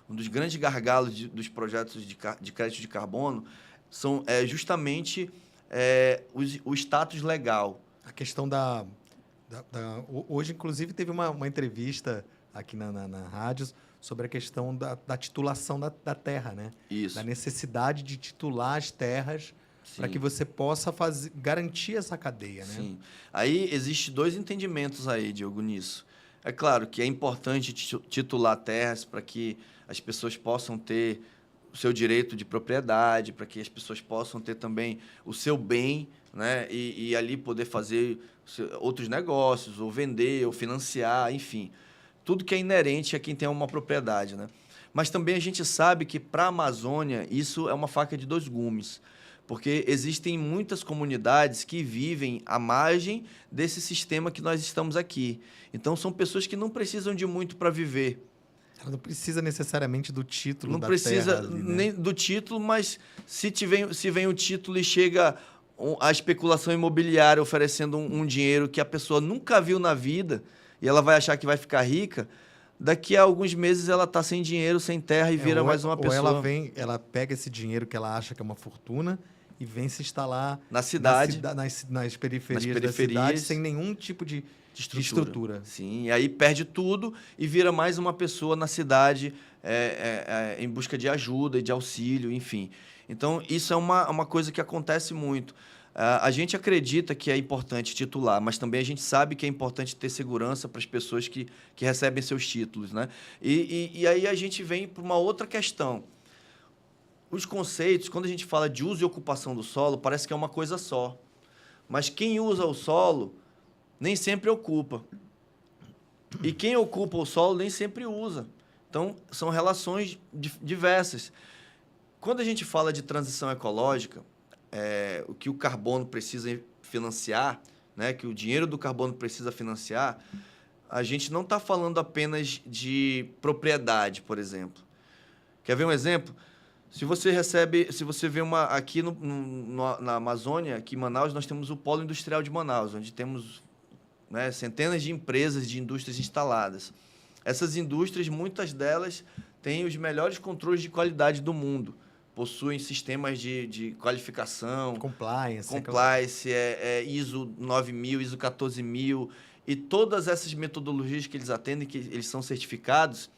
Um dos grandes gargalos dos projetos de crédito de carbono são justamente o status legal.
A questão hoje, inclusive, teve uma entrevista aqui na rádio sobre a questão da titulação da terra, né?
Isso.
Da necessidade de titular as terras para que você possa garantir essa cadeia, né?
Sim. Aí existem dois entendimentos aí, Diogo, nisso. É claro que é importante titular terras para que as pessoas possam ter o seu direito de propriedade, para que as pessoas possam ter também o seu bem, né? E ali poder fazer outros negócios, ou vender, ou financiar, enfim. Tudo que é inerente a quem tem uma propriedade, né? Mas também a gente sabe que, para a Amazônia, isso é uma faca de dois gumes, porque existem muitas comunidades que vivem à margem desse sistema que nós estamos aqui. Então, são pessoas que não precisam de muito para viver.
Ela não precisa necessariamente do título
não
da
precisa
terra ali, né?
nem do título, mas se vem o título e chega a especulação imobiliária oferecendo um dinheiro que a pessoa nunca viu na vida e ela vai achar que vai ficar rica, daqui a alguns meses ela está sem dinheiro, sem terra e vira mais uma pessoa.
Ou ela pega esse dinheiro que ela acha que é uma fortuna e vem se instalar
na cidade,
nas periferias da cidade, sem nenhum tipo de estrutura.
Sim, e aí perde tudo e vira mais uma pessoa na cidade em busca de ajuda e de auxílio, enfim. Então, isso é uma coisa que acontece muito. A gente acredita que é importante titular, mas também a gente sabe que é importante ter segurança para as pessoas que recebem seus títulos, né? E aí a gente vem para uma outra questão. Os conceitos, quando a gente fala de uso e ocupação do solo, parece que é uma coisa só. Mas quem usa o solo nem sempre ocupa. E quem ocupa o solo nem sempre usa. Então, são relações diversas. Quando a gente fala de transição ecológica, o que o carbono precisa financiar, né, que o dinheiro do carbono precisa financiar, a gente não está falando apenas de propriedade, por exemplo. Quer ver um exemplo? Se você vê aqui na Amazônia, aqui em Manaus, nós temos o Polo Industrial de Manaus, onde temos, né, centenas de empresas, de indústrias instaladas. Essas indústrias, muitas delas, têm os melhores controles de qualidade do mundo. Possuem sistemas de qualificação, compliance, ISO 9000, ISO 14000, e todas essas metodologias que eles atendem, que eles são certificados,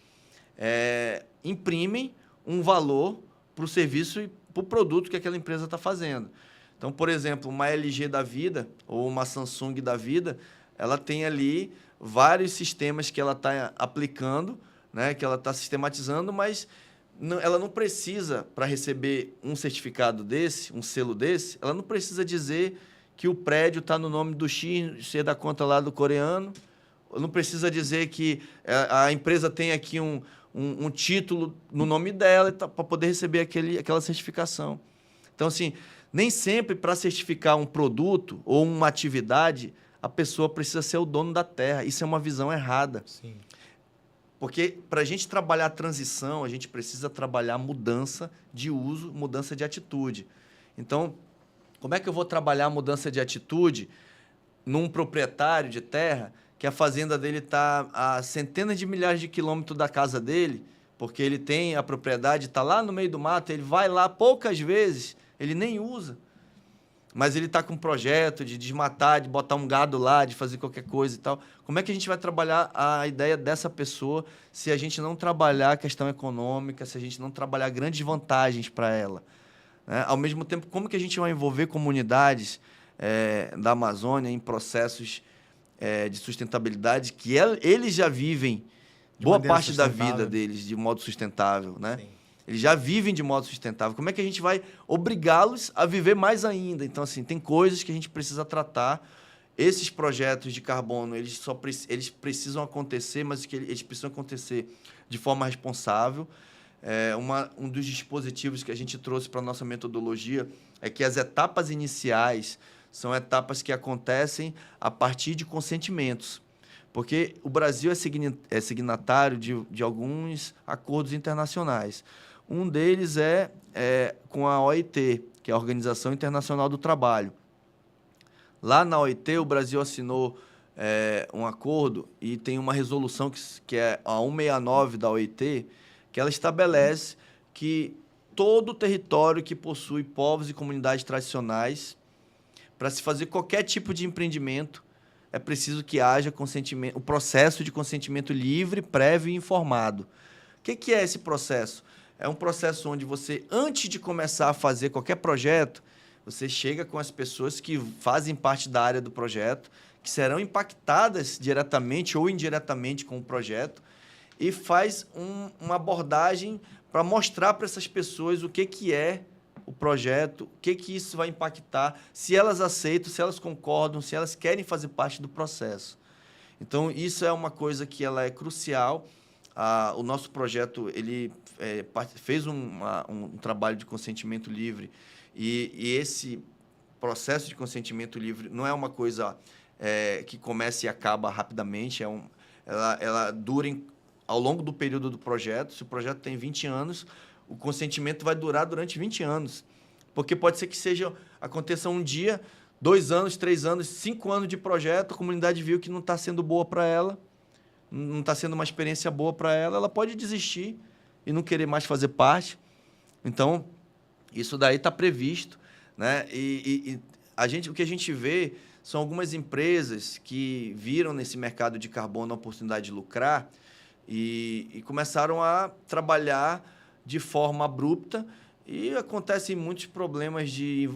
imprimem um valor para o serviço e para o produto que aquela empresa está fazendo. Então, por exemplo, uma LG da vida ou uma Samsung da vida, ela tem ali vários sistemas que ela está aplicando, né, que ela está sistematizando, mas ela não precisa, para receber um certificado desse, um selo desse, ela não precisa dizer que o prédio está no nome do X, da conta lá do coreano, não precisa dizer que a empresa tem aqui um título no nome dela para poder receber aquela certificação. Então, assim, nem sempre para certificar um produto ou uma atividade, a pessoa precisa ser o dono da terra. Isso é uma visão errada.
Sim.
Porque, para a gente trabalhar a transição, a gente precisa trabalhar mudança de uso, mudança de atitude. Então, como é que eu vou trabalhar a mudança de atitude num proprietário de terra que a fazenda dele está a centenas de milhares de quilômetros da casa dele, porque ele tem a propriedade, está lá no meio do mato, ele vai lá poucas vezes, ele nem usa. mas ele está com um projeto de desmatar, de botar um gado lá, de fazer qualquer coisa e tal. Como é que a gente vai trabalhar a ideia dessa pessoa se a gente não trabalhar a questão econômica, se a gente não trabalhar grandes vantagens para ela? Né? Ao mesmo tempo, como que a gente vai envolver comunidades da Amazônia em processos de sustentabilidade que eles já vivem boa parte da vida deles de modo sustentável, né?
Sim.
Eles já vivem de modo sustentável. Como é que a gente vai obrigá-los a viver mais ainda? Então, assim, tem coisas que a gente precisa tratar. Esses projetos de carbono, eles precisam acontecer, mas que eles precisam acontecer de forma responsável. Um dos dispositivos que a gente trouxe para a nossa metodologia é que as etapas iniciais são etapas que acontecem a partir de consentimentos. Porque o Brasil é signatário de alguns acordos internacionais. Um deles é com a OIT, que é a Organização Internacional do Trabalho. Lá na OIT, o Brasil assinou um acordo e tem uma resolução que é a 169 da OIT, que ela estabelece que todo o território que possui povos e comunidades tradicionais, para se fazer qualquer tipo de empreendimento, é preciso que haja consentimento, o processo de consentimento livre, prévio e informado. O que é esse processo? É um processo onde você, antes de começar a fazer qualquer projeto, você chega com as pessoas que fazem parte da área do projeto, que serão impactadas diretamente ou indiretamente com o projeto, e faz uma abordagem para mostrar para essas pessoas o que é o projeto, o que isso vai impactar, se elas aceitam, se elas concordam, se elas querem fazer parte do processo. Então, isso é uma coisa que ela é crucial. O nosso projeto ele fez um trabalho de consentimento livre e esse processo de consentimento livre não é uma coisa que começa e acaba rapidamente, ela dura ao longo do período do projeto. Se o projeto tem 20 anos, o consentimento vai durar durante 20 anos. Porque pode ser que aconteça um dia, 2 anos, 3 anos, 5 anos de projeto, a comunidade viu que não está sendo boa para ela, não está sendo uma experiência boa para ela, ela pode desistir e não querer mais fazer parte. Então, isso daí está previsto, né? E o que a gente vê são algumas empresas que viram nesse mercado de carbono a oportunidade de lucrar e começaram a trabalhar de forma abrupta e acontecem muitos problemas de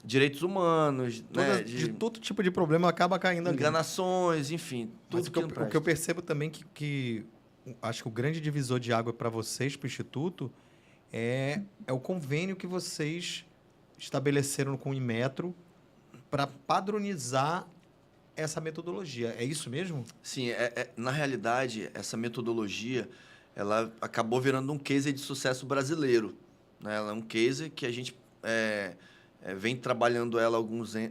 direitos humanos, né?
De todo tipo de problema acaba caindo ali.
Enganações, enfim.
Mas o que eu percebo também que acho que o grande divisor de água para vocês, para o Instituto, é o convênio que vocês estabeleceram com o Inmetro para padronizar essa metodologia. É isso mesmo?
Sim, na realidade, essa metodologia ela acabou virando um case de sucesso brasileiro, né? Ela é um case que a gente vem trabalhando ela há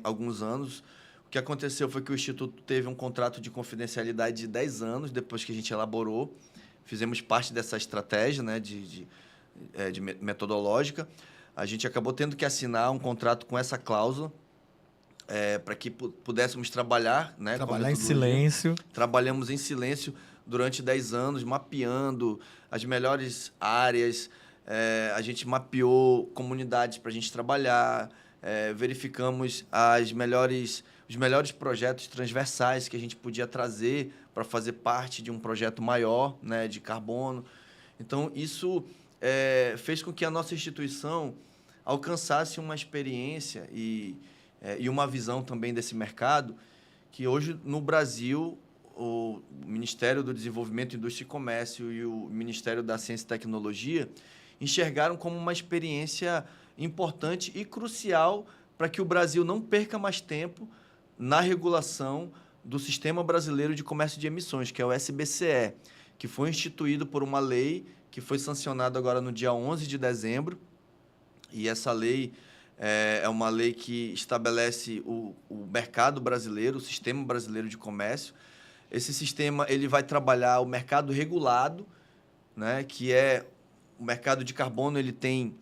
alguns anos. O que aconteceu foi que o Instituto teve um contrato de confidencialidade de 10 anos depois que a gente elaborou. Fizemos parte dessa estratégia, né, de metodológica. A gente acabou tendo que assinar um contrato com essa cláusula para que pudéssemos trabalhar, né,
trabalhar em silêncio.
Trabalhamos em silêncio durante 10 anos, mapeando as melhores áreas. A gente mapeou comunidades para a gente trabalhar, verificamos os melhores projetos transversais que a gente podia trazer para fazer parte de um projeto maior, né, de carbono. Então, isso fez com que a nossa instituição alcançasse uma experiência e uma visão também desse mercado, que hoje, no Brasil, o Ministério do Desenvolvimento, Indústria e Comércio e o Ministério da Ciência e Tecnologia enxergaram como uma experiência importante e crucial para que o Brasil não perca mais tempo na regulação do Sistema Brasileiro de Comércio de Emissões, que é o SBCE, que foi instituído por uma lei que foi sancionada agora no dia 11 de dezembro. E essa lei é uma lei que estabelece o mercado brasileiro, o Sistema Brasileiro de Comércio. Esse sistema ele vai trabalhar o mercado regulado, né, que é o mercado de carbono. Ele tem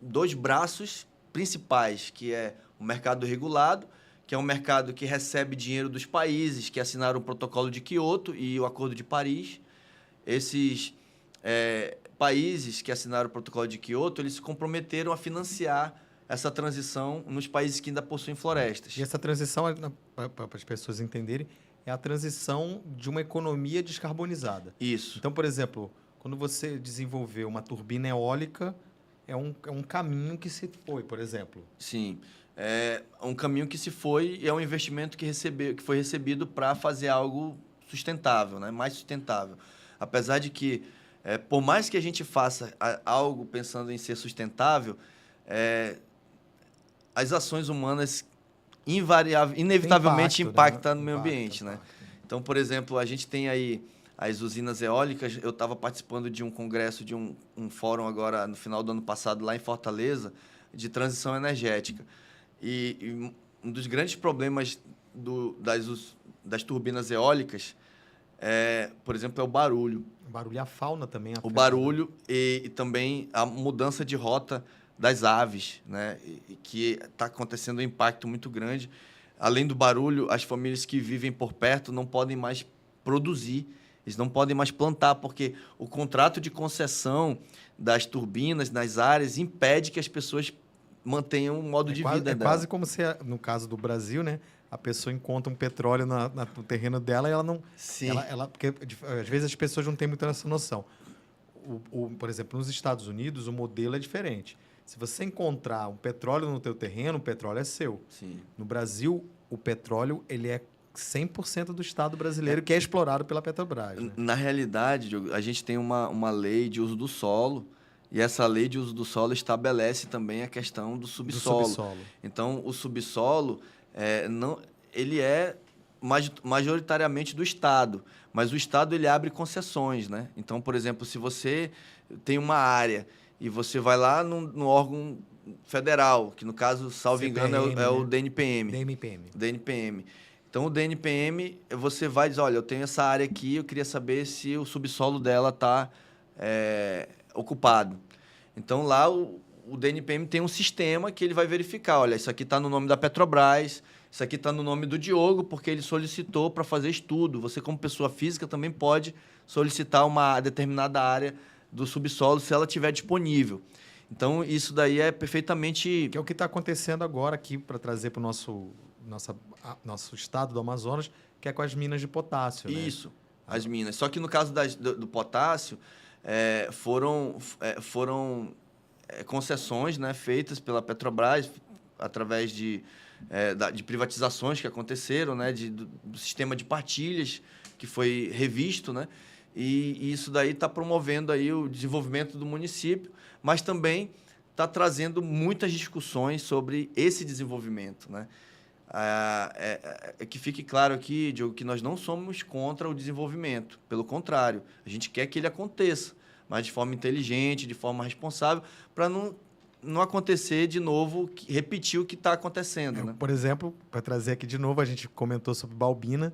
2 braços principais, que é o mercado regulado, que é um mercado que recebe dinheiro dos países que assinaram o Protocolo de Quioto e o Acordo de Paris. Esses países que assinaram o Protocolo de Quioto, eles se comprometeram a financiar essa transição nos países que ainda possuem florestas.
E essa transição, para as pessoas entenderem, é a transição de uma economia descarbonizada.
Isso.
Então, por exemplo, quando você desenvolveu uma turbina eólica, é um caminho que se foi, por exemplo.
Sim. É um caminho que se foi e é um investimento que foi recebido para fazer algo sustentável, né? Mais sustentável. Apesar de que, por mais que a gente faça algo pensando em ser sustentável, as ações humanas inevitavelmente impactam, né? No meio ambiente, né? Então, por exemplo, a gente tem aí as usinas eólicas. Eu estava participando de um congresso, de um fórum agora no final do ano passado, lá em Fortaleza, de transição energética. E um dos grandes problemas das turbinas eólicas, por exemplo, é o barulho.
O barulho e a fauna também.
O barulho e também a mudança de rota das aves, né? Que está acontecendo um impacto muito grande. Além do barulho, as famílias que vivem por perto não podem mais produzir, eles não podem mais plantar, porque o contrato de concessão das turbinas nas áreas impede que as pessoas mantenham um modo de vida dela.
Quase como se, no caso do Brasil, né, a pessoa encontra um petróleo no terreno dela e ela não...
Sim.
Porque às vezes as pessoas não têm muito essa noção. Por exemplo, nos Estados Unidos, o modelo é diferente. Se você encontrar um petróleo no teu terreno, o petróleo é seu.
Sim.
No Brasil, o petróleo ele é 100% do Estado brasileiro, que é explorado pela Petrobras. Né?
Na realidade, Diogo, a gente tem uma lei de uso do solo, e essa lei de uso do solo estabelece também a questão do subsolo. Então, o subsolo, ele é majoritariamente do Estado, mas o Estado ele abre concessões, né? Então, por exemplo, se você tem uma área e você vai lá no órgão federal, que no caso, salvo engano, é o DNPM. DNPM. Então, o DNPM, você vai dizer, olha, eu tenho essa área aqui, eu queria saber se o subsolo dela está ocupado. Então, lá o DNPM tem um sistema que ele vai verificar, olha, isso aqui está no nome da Petrobras, isso aqui está no nome do Diogo, porque ele solicitou para fazer estudo. Você, como pessoa física, também pode solicitar uma determinada área do subsolo, se ela estiver disponível. Então, isso daí é perfeitamente...
Que é o que está acontecendo agora aqui, para trazer para o nosso estado do Amazonas, que é com as minas de potássio.
Isso, né? As minas. Só que no caso do potássio, foram concessões, né, feitas pela Petrobras através de privatizações que aconteceram, né, do sistema de partilhas que foi revisto, né, e isso daí está promovendo aí o desenvolvimento do município, mas também está trazendo muitas discussões sobre esse desenvolvimento, né. Que fique claro aqui, Diogo, que nós não somos contra o desenvolvimento. Pelo contrário, a gente quer que ele aconteça, mas de forma inteligente, de forma responsável, para não acontecer de novo, repetir o que está acontecendo. Né?
Por exemplo, para trazer aqui de novo, a gente comentou sobre Balbina,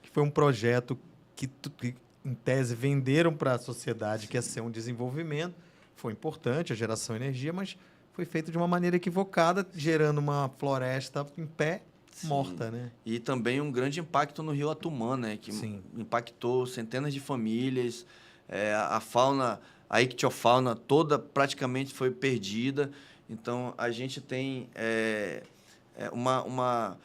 que foi um projeto que em tese, venderam para a sociedade que ia ser um desenvolvimento. Foi importante a geração de energia, mas foi feito de uma maneira equivocada, gerando uma floresta em pé,
Sim.
morta, né?
E também um grande impacto no rio Atumã, né? Que
Sim.
impactou centenas de famílias, a fauna, a ictiofauna toda praticamente foi perdida. Então, a gente tem uma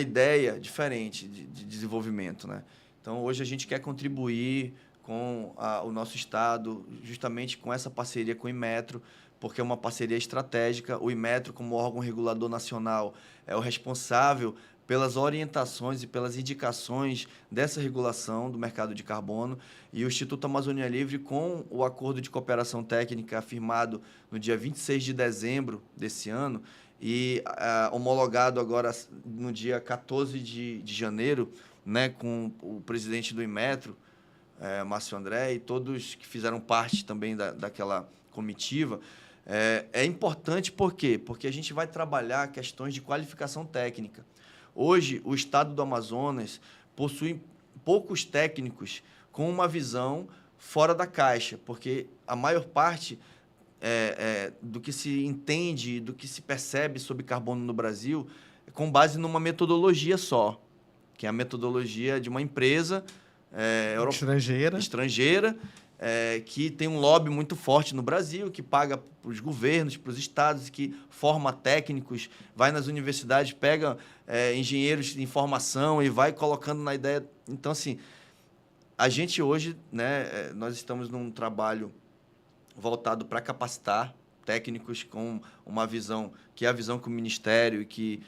ideia diferente de desenvolvimento, né? Então, hoje a gente quer contribuir com o nosso Estado, justamente com essa parceria com o Inmetro, porque é uma parceria estratégica. O Inmetro, como órgão regulador nacional, é o responsável pelas orientações e pelas indicações dessa regulação do mercado de carbono, e o Instituto Amazônia Livre, com o acordo de cooperação técnica firmado no dia 26 de dezembro desse ano e homologado agora no dia 14 de janeiro, né, com o presidente do Inmetro, Márcio André, e todos que fizeram parte também daquela comitiva. É importante por quê? Porque a gente vai trabalhar questões de qualificação técnica. Hoje, o Estado do Amazonas possui poucos técnicos com uma visão fora da caixa, porque a maior parte do que se entende, do que se percebe sobre carbono no Brasil, é com base numa metodologia só, que é a metodologia de uma empresa estrangeira, que tem um lobby muito forte no Brasil, que paga para os governos, para os estados, que forma técnicos, vai nas universidades, pega engenheiros de informação e vai colocando na ideia. Então, assim, a gente hoje, né, nós estamos num trabalho voltado para capacitar técnicos com uma visão, que é a visão que o Ministério e que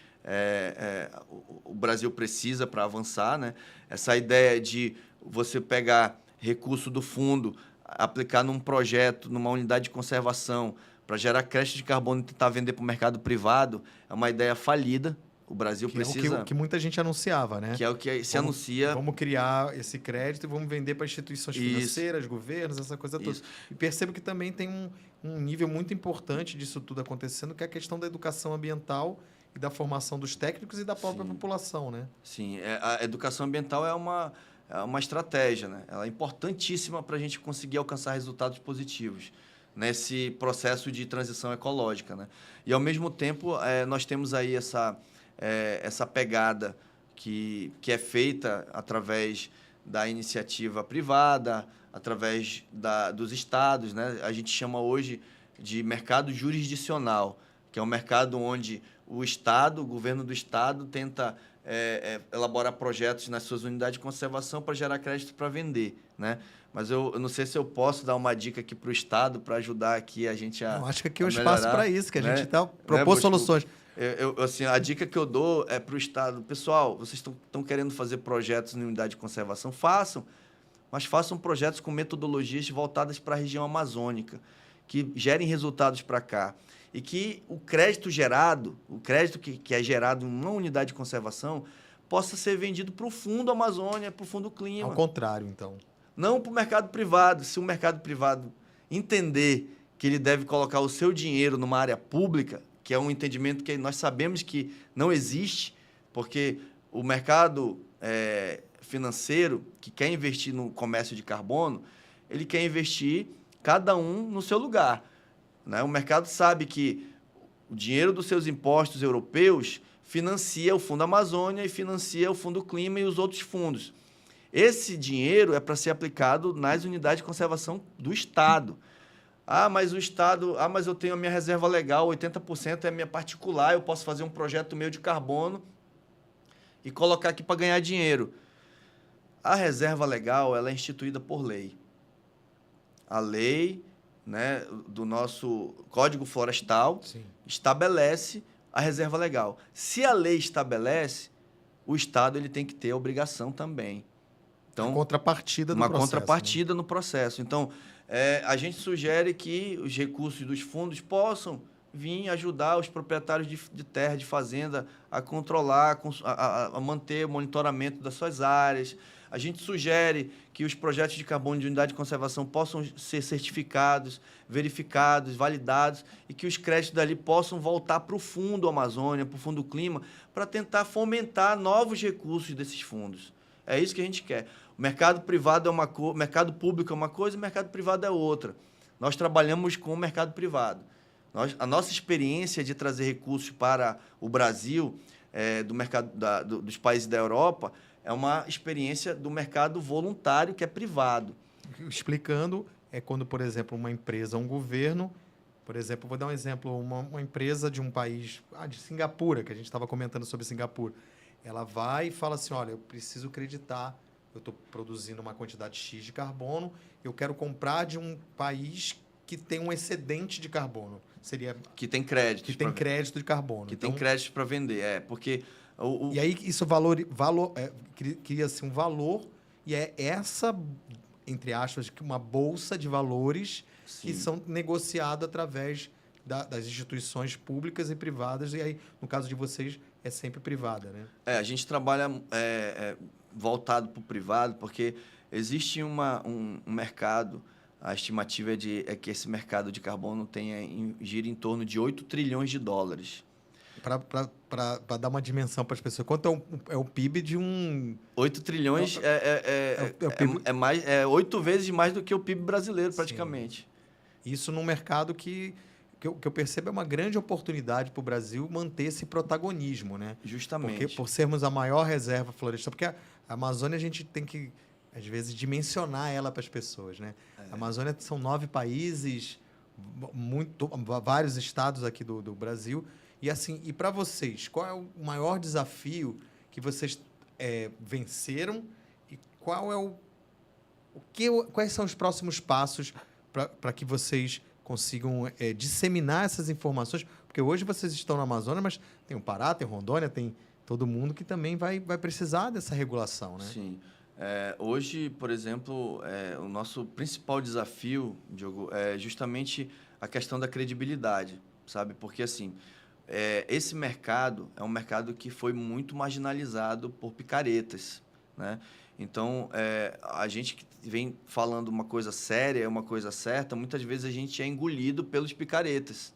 o Brasil precisa para avançar, né? Essa ideia de você pegar recurso do fundo, aplicar num projeto, numa unidade de conservação, para gerar crédito de carbono e tentar vender para o mercado privado, é uma ideia falida. O Brasil precisa...
É o que muita gente anunciava, né?
Que é o que se anuncia...
Vamos criar esse crédito e vamos vender para instituições financeiras, governos, essa coisa toda. E percebo que também tem um nível muito importante disso tudo acontecendo, que é a questão da educação ambiental e da formação dos técnicos e da própria população, né?
Sim, a educação ambiental é uma estratégia, né? Ela é importantíssima para a gente conseguir alcançar resultados positivos nesse processo de transição ecológica, né? E, ao mesmo tempo, nós temos aí essa pegada que é feita através da iniciativa privada, através dos estados, né? A gente chama hoje de mercado jurisdicional, que é um mercado onde o governo do estado tenta elaborar projetos nas suas unidades de conservação para gerar crédito para vender, né? Mas eu não sei se eu posso dar uma dica aqui para o estado para ajudar aqui a gente a...
Eu acho que aqui é um espaço para isso, que a gente está propor soluções.
Assim, a dica que eu dou é para o estado. Pessoal, vocês estão querendo fazer projetos em unidade de conservação? Façam, mas façam projetos com metodologias voltadas para a região amazônica, que gerem resultados para cá. E que o crédito gerado, o crédito que é gerado em uma unidade de conservação, possa ser vendido para o Fundo Amazônia, para o Fundo Clima.
Ao contrário, então.
Não para o mercado privado. Se o mercado privado entender que ele deve colocar o seu dinheiro numa área pública, que é um entendimento que nós sabemos que não existe, porque o mercado financeiro que quer investir no comércio de carbono, ele quer investir cada um no seu lugar, né? O mercado sabe que o dinheiro dos seus impostos europeus financia o Fundo Amazônia e financia o Fundo Clima e os outros fundos. Esse dinheiro é para ser aplicado nas unidades de conservação do Estado. Mas o Estado... mas eu tenho a minha reserva legal, 80% é minha particular, eu posso fazer um projeto meu de carbono e colocar aqui para ganhar dinheiro. A reserva legal, ela é instituída por lei. A lei, né, do nosso Código Florestal estabelece a reserva legal. Se a lei estabelece, o Estado ele tem que ter a obrigação também. Então,
uma contrapartida
no processo. Então, a gente sugere que os recursos dos fundos possam vir ajudar os proprietários de terra, de fazenda, a controlar, a manter o monitoramento das suas áreas. A gente sugere que os projetos de carbono de unidade de conservação possam ser certificados, verificados, validados e que os créditos dali possam voltar para o Fundo Amazônia, para o Fundo Clima, para tentar fomentar novos recursos desses fundos. É isso que a gente quer. O mercado privado o mercado público é uma coisa, o mercado privado é outra. Nós trabalhamos com o mercado privado. A nossa experiência de trazer recursos para o Brasil, do mercado dos países da Europa, é uma experiência do mercado voluntário, que é privado.
Explicando, é quando, por exemplo, uma empresa, um governo, por exemplo, vou dar um exemplo, uma empresa de um país, de Singapura, que a gente estava comentando sobre Singapura, ela vai e fala assim, olha, eu preciso acreditar, eu estou produzindo uma quantidade X de carbono, eu quero comprar de um país que tem um excedente de carbono.
Que tem crédito.
Que tem crédito de carbono.
Que tem crédito para vender, porque...
E aí isso cria-se um valor e é essa, entre aspas, uma bolsa de valores que são negociados através das instituições públicas e privadas, e aí, no caso de vocês, é sempre privada, né?
A gente trabalha voltado para o privado, porque existe um mercado, a estimativa é que esse mercado de carbono gira em torno de 8 trilhões de dólares.
Para dar uma dimensão para as pessoas, quanto é o PIB de um...
8 trilhões é 8 vezes mais do que o PIB brasileiro, praticamente.
Sim. Isso num mercado que eu percebo é uma grande oportunidade para o Brasil manter esse protagonismo, né?
Justamente.
Porque por sermos a maior reserva florestal, porque a Amazônia a gente tem que às vezes, dimensionar ela para as pessoas, né? A Amazônia são 9 países, vários estados aqui do Brasil. E assim, e para vocês, qual é o maior desafio que vocês venceram e quais são os próximos passos para que vocês consigam disseminar essas informações? Porque hoje vocês estão na Amazônia, mas tem o Pará, tem Rondônia, tem todo mundo que também vai precisar dessa regulação, né?
Sim. Hoje, por exemplo, o nosso principal desafio, Diogo, é justamente a questão da credibilidade, sabe? Porque, assim, esse mercado é um mercado que foi muito marginalizado por picaretas, né? Então, a gente que vem falando uma coisa séria, uma coisa certa, muitas vezes a gente é engolido pelos picaretas.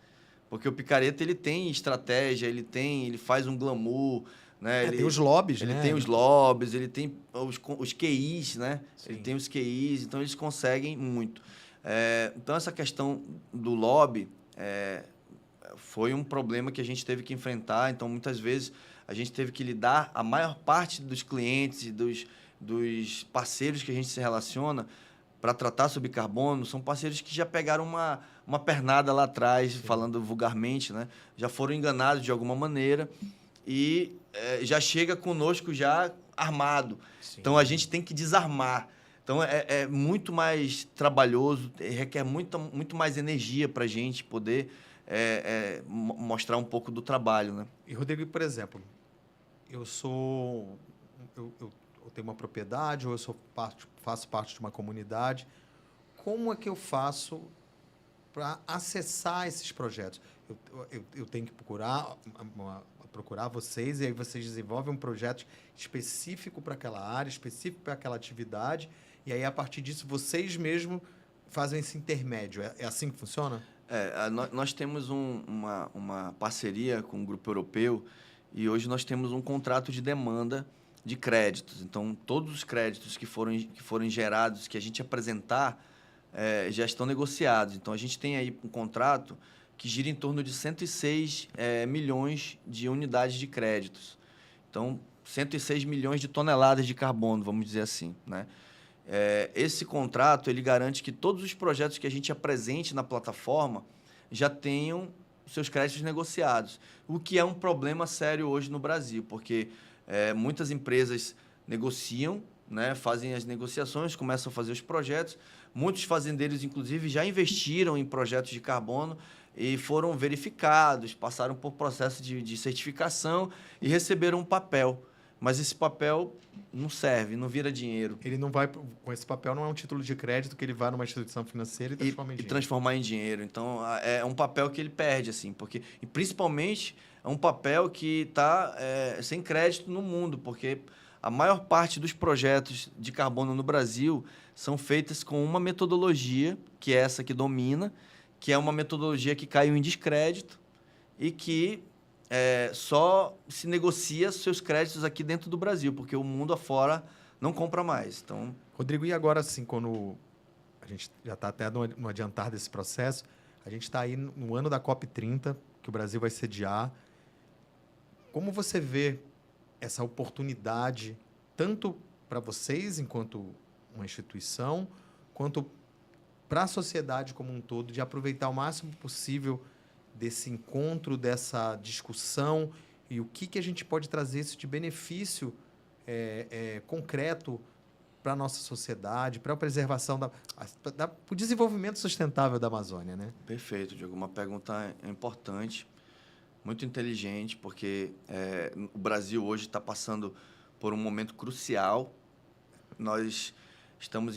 Porque o picareta, ele tem estratégia, ele faz um glamour, né?
Tem os lobbies,
ele
né?
tem os lobbies, ele tem os QIs, né?
Sim.
Ele tem os QIs, então eles conseguem muito. Então, essa questão do lobby foi um problema que a gente teve que enfrentar. Então, muitas vezes, a gente teve que lidar, a maior parte dos clientes e dos parceiros que a gente se relaciona para tratar sobre carbono, são parceiros que já pegaram uma pernada lá atrás, sim, falando vulgarmente, né? Já foram enganados de alguma maneira e já chega conosco já armado. Sim. Então, a gente tem que desarmar. Então, é muito mais trabalhoso, requer muito mais energia para a gente poder mostrar um pouco do trabalho, né?
E, Rodrigo, por exemplo, eu tenho uma propriedade ou faço parte de uma comunidade. Como é que eu faço para acessar esses projetos? Eu tenho que procurar vocês, e aí vocês desenvolvem um projeto específico para aquela área, específico para aquela atividade, e aí, a partir disso, vocês mesmos fazem esse intermédio. É assim que funciona?
Nós temos uma parceria com o Grupo Europeu e hoje nós temos um contrato de demanda de créditos. Então, todos os créditos que forem gerados, que a gente apresentar, já estão negociados. Então, a gente tem aí um contrato que gira em torno de 106 milhões de unidades de créditos. Então, 106 milhões de toneladas de carbono, vamos dizer assim, né? Esse contrato, ele garante que todos os projetos que a gente apresente na plataforma já tenham seus créditos negociados, o que é um problema sério hoje no Brasil, porque muitas empresas negociam, né, fazem as negociações, começam a fazer os projetos. Muitos fazendeiros, inclusive, já investiram em projetos de carbono e foram verificados, passaram por processo de certificação e receberam um papel. Mas esse papel não serve, não vira dinheiro.
Ele não vai, com esse papel, não é um título de crédito que ele vai numa instituição financeira e transforma em dinheiro.
E transformar em dinheiro. Então, é um papel que ele perde, assim, porque, e principalmente, é um papel que está sem crédito no mundo, porque a maior parte dos projetos de carbono no Brasil são feitos com uma metodologia, que é essa que domina, que é uma metodologia que caiu em descrédito e que só se negocia seus créditos aqui dentro do Brasil, porque o mundo afora não compra mais. Então...
Rodrigo, e agora, assim, quando a gente já está até no adiantar desse processo, a gente está aí no ano da COP30, que o Brasil vai sediar. Como você vê essa oportunidade, tanto para vocês, enquanto uma instituição, quanto para a sociedade como um todo, de aproveitar o máximo possível desse encontro, dessa discussão, e o que a gente pode trazer isso de benefício concreto para a nossa sociedade, para a preservação, para o desenvolvimento sustentável da Amazônia, né?
Perfeito, Diogo. Uma pergunta importante, muito inteligente, porque o Brasil hoje está passando por um momento crucial. Nós estamos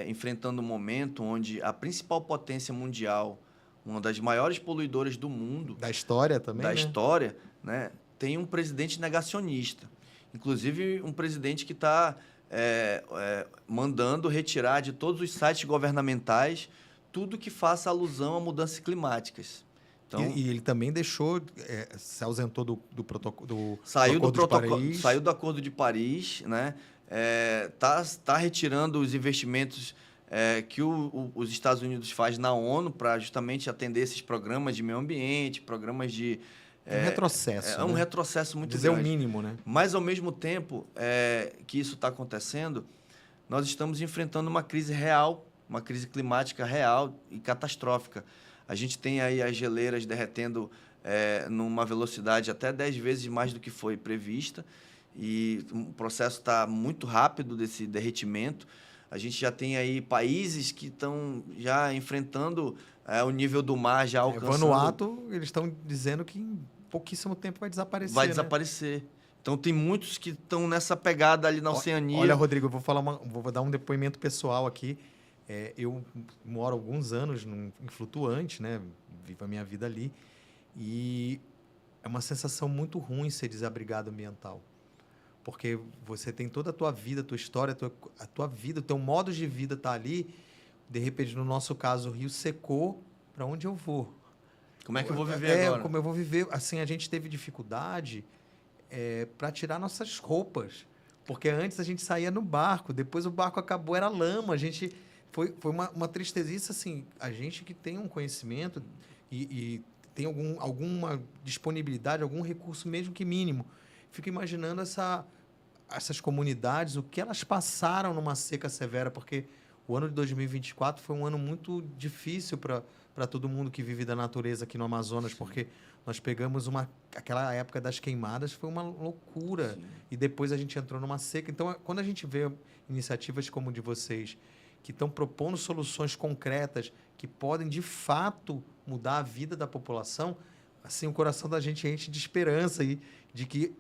enfrentando um momento onde a principal potência mundial, uma das maiores poluidoras do mundo...
Da história também,
da história, né? Tem um presidente negacionista. Inclusive, um presidente que está mandando retirar de todos os sites governamentais tudo que faça alusão a mudanças climáticas. Então,
e ele também deixou, se ausentou do protocolo,
saiu do Acordo de Paris, né? Tá retirando os investimentos que os Estados Unidos faz na ONU para justamente atender esses programas de meio ambiente, programas de...
um retrocesso.
Um retrocesso muito
grande. Dizer o
grande.
mínimo, né?
Mas, ao mesmo tempo que isso está acontecendo, nós estamos enfrentando uma crise real, uma crise climática real e catastrófica. A gente tem aí as geleiras derretendo numa velocidade até 10 vezes mais do que foi prevista, e o processo está muito rápido desse derretimento. A gente já tem aí países que estão já enfrentando o nível do mar já alcançando...
Vanuatu, eles estão dizendo que em pouquíssimo tempo vai desaparecer.
Vai
né?
desaparecer. Então, tem muitos que estão nessa pegada ali na Oceania.
Olha, Rodrigo, eu vou dar um depoimento pessoal aqui. Eu moro alguns anos em Flutuante, né? Vivo a minha vida ali. E é uma sensação muito ruim ser desabrigado ambiental. Porque você tem toda a tua vida, a tua história, a tua vida, o teu modo de vida está ali. De repente, no nosso caso, o rio secou. Para onde eu vou?
Como é que eu vou viver agora?
Como eu vou viver? Assim, a gente teve dificuldade para tirar nossas roupas. Porque antes a gente saía no barco, depois o barco acabou, era lama. A gente... Foi uma tristeza, assim, a gente que tem um conhecimento e tem alguma disponibilidade, algum recurso, mesmo que mínimo. Fico imaginando essas comunidades, o que elas passaram numa seca severa, porque o ano de 2024 foi um ano muito difícil para todo mundo que vive da natureza aqui no Amazonas, porque nós pegamos aquela época das queimadas, foi uma loucura. Sim. E depois a gente entrou numa seca. Então, quando a gente vê iniciativas como de vocês, que estão propondo soluções concretas que podem, de fato, mudar a vida da população, assim, o coração da gente enche de esperança e de que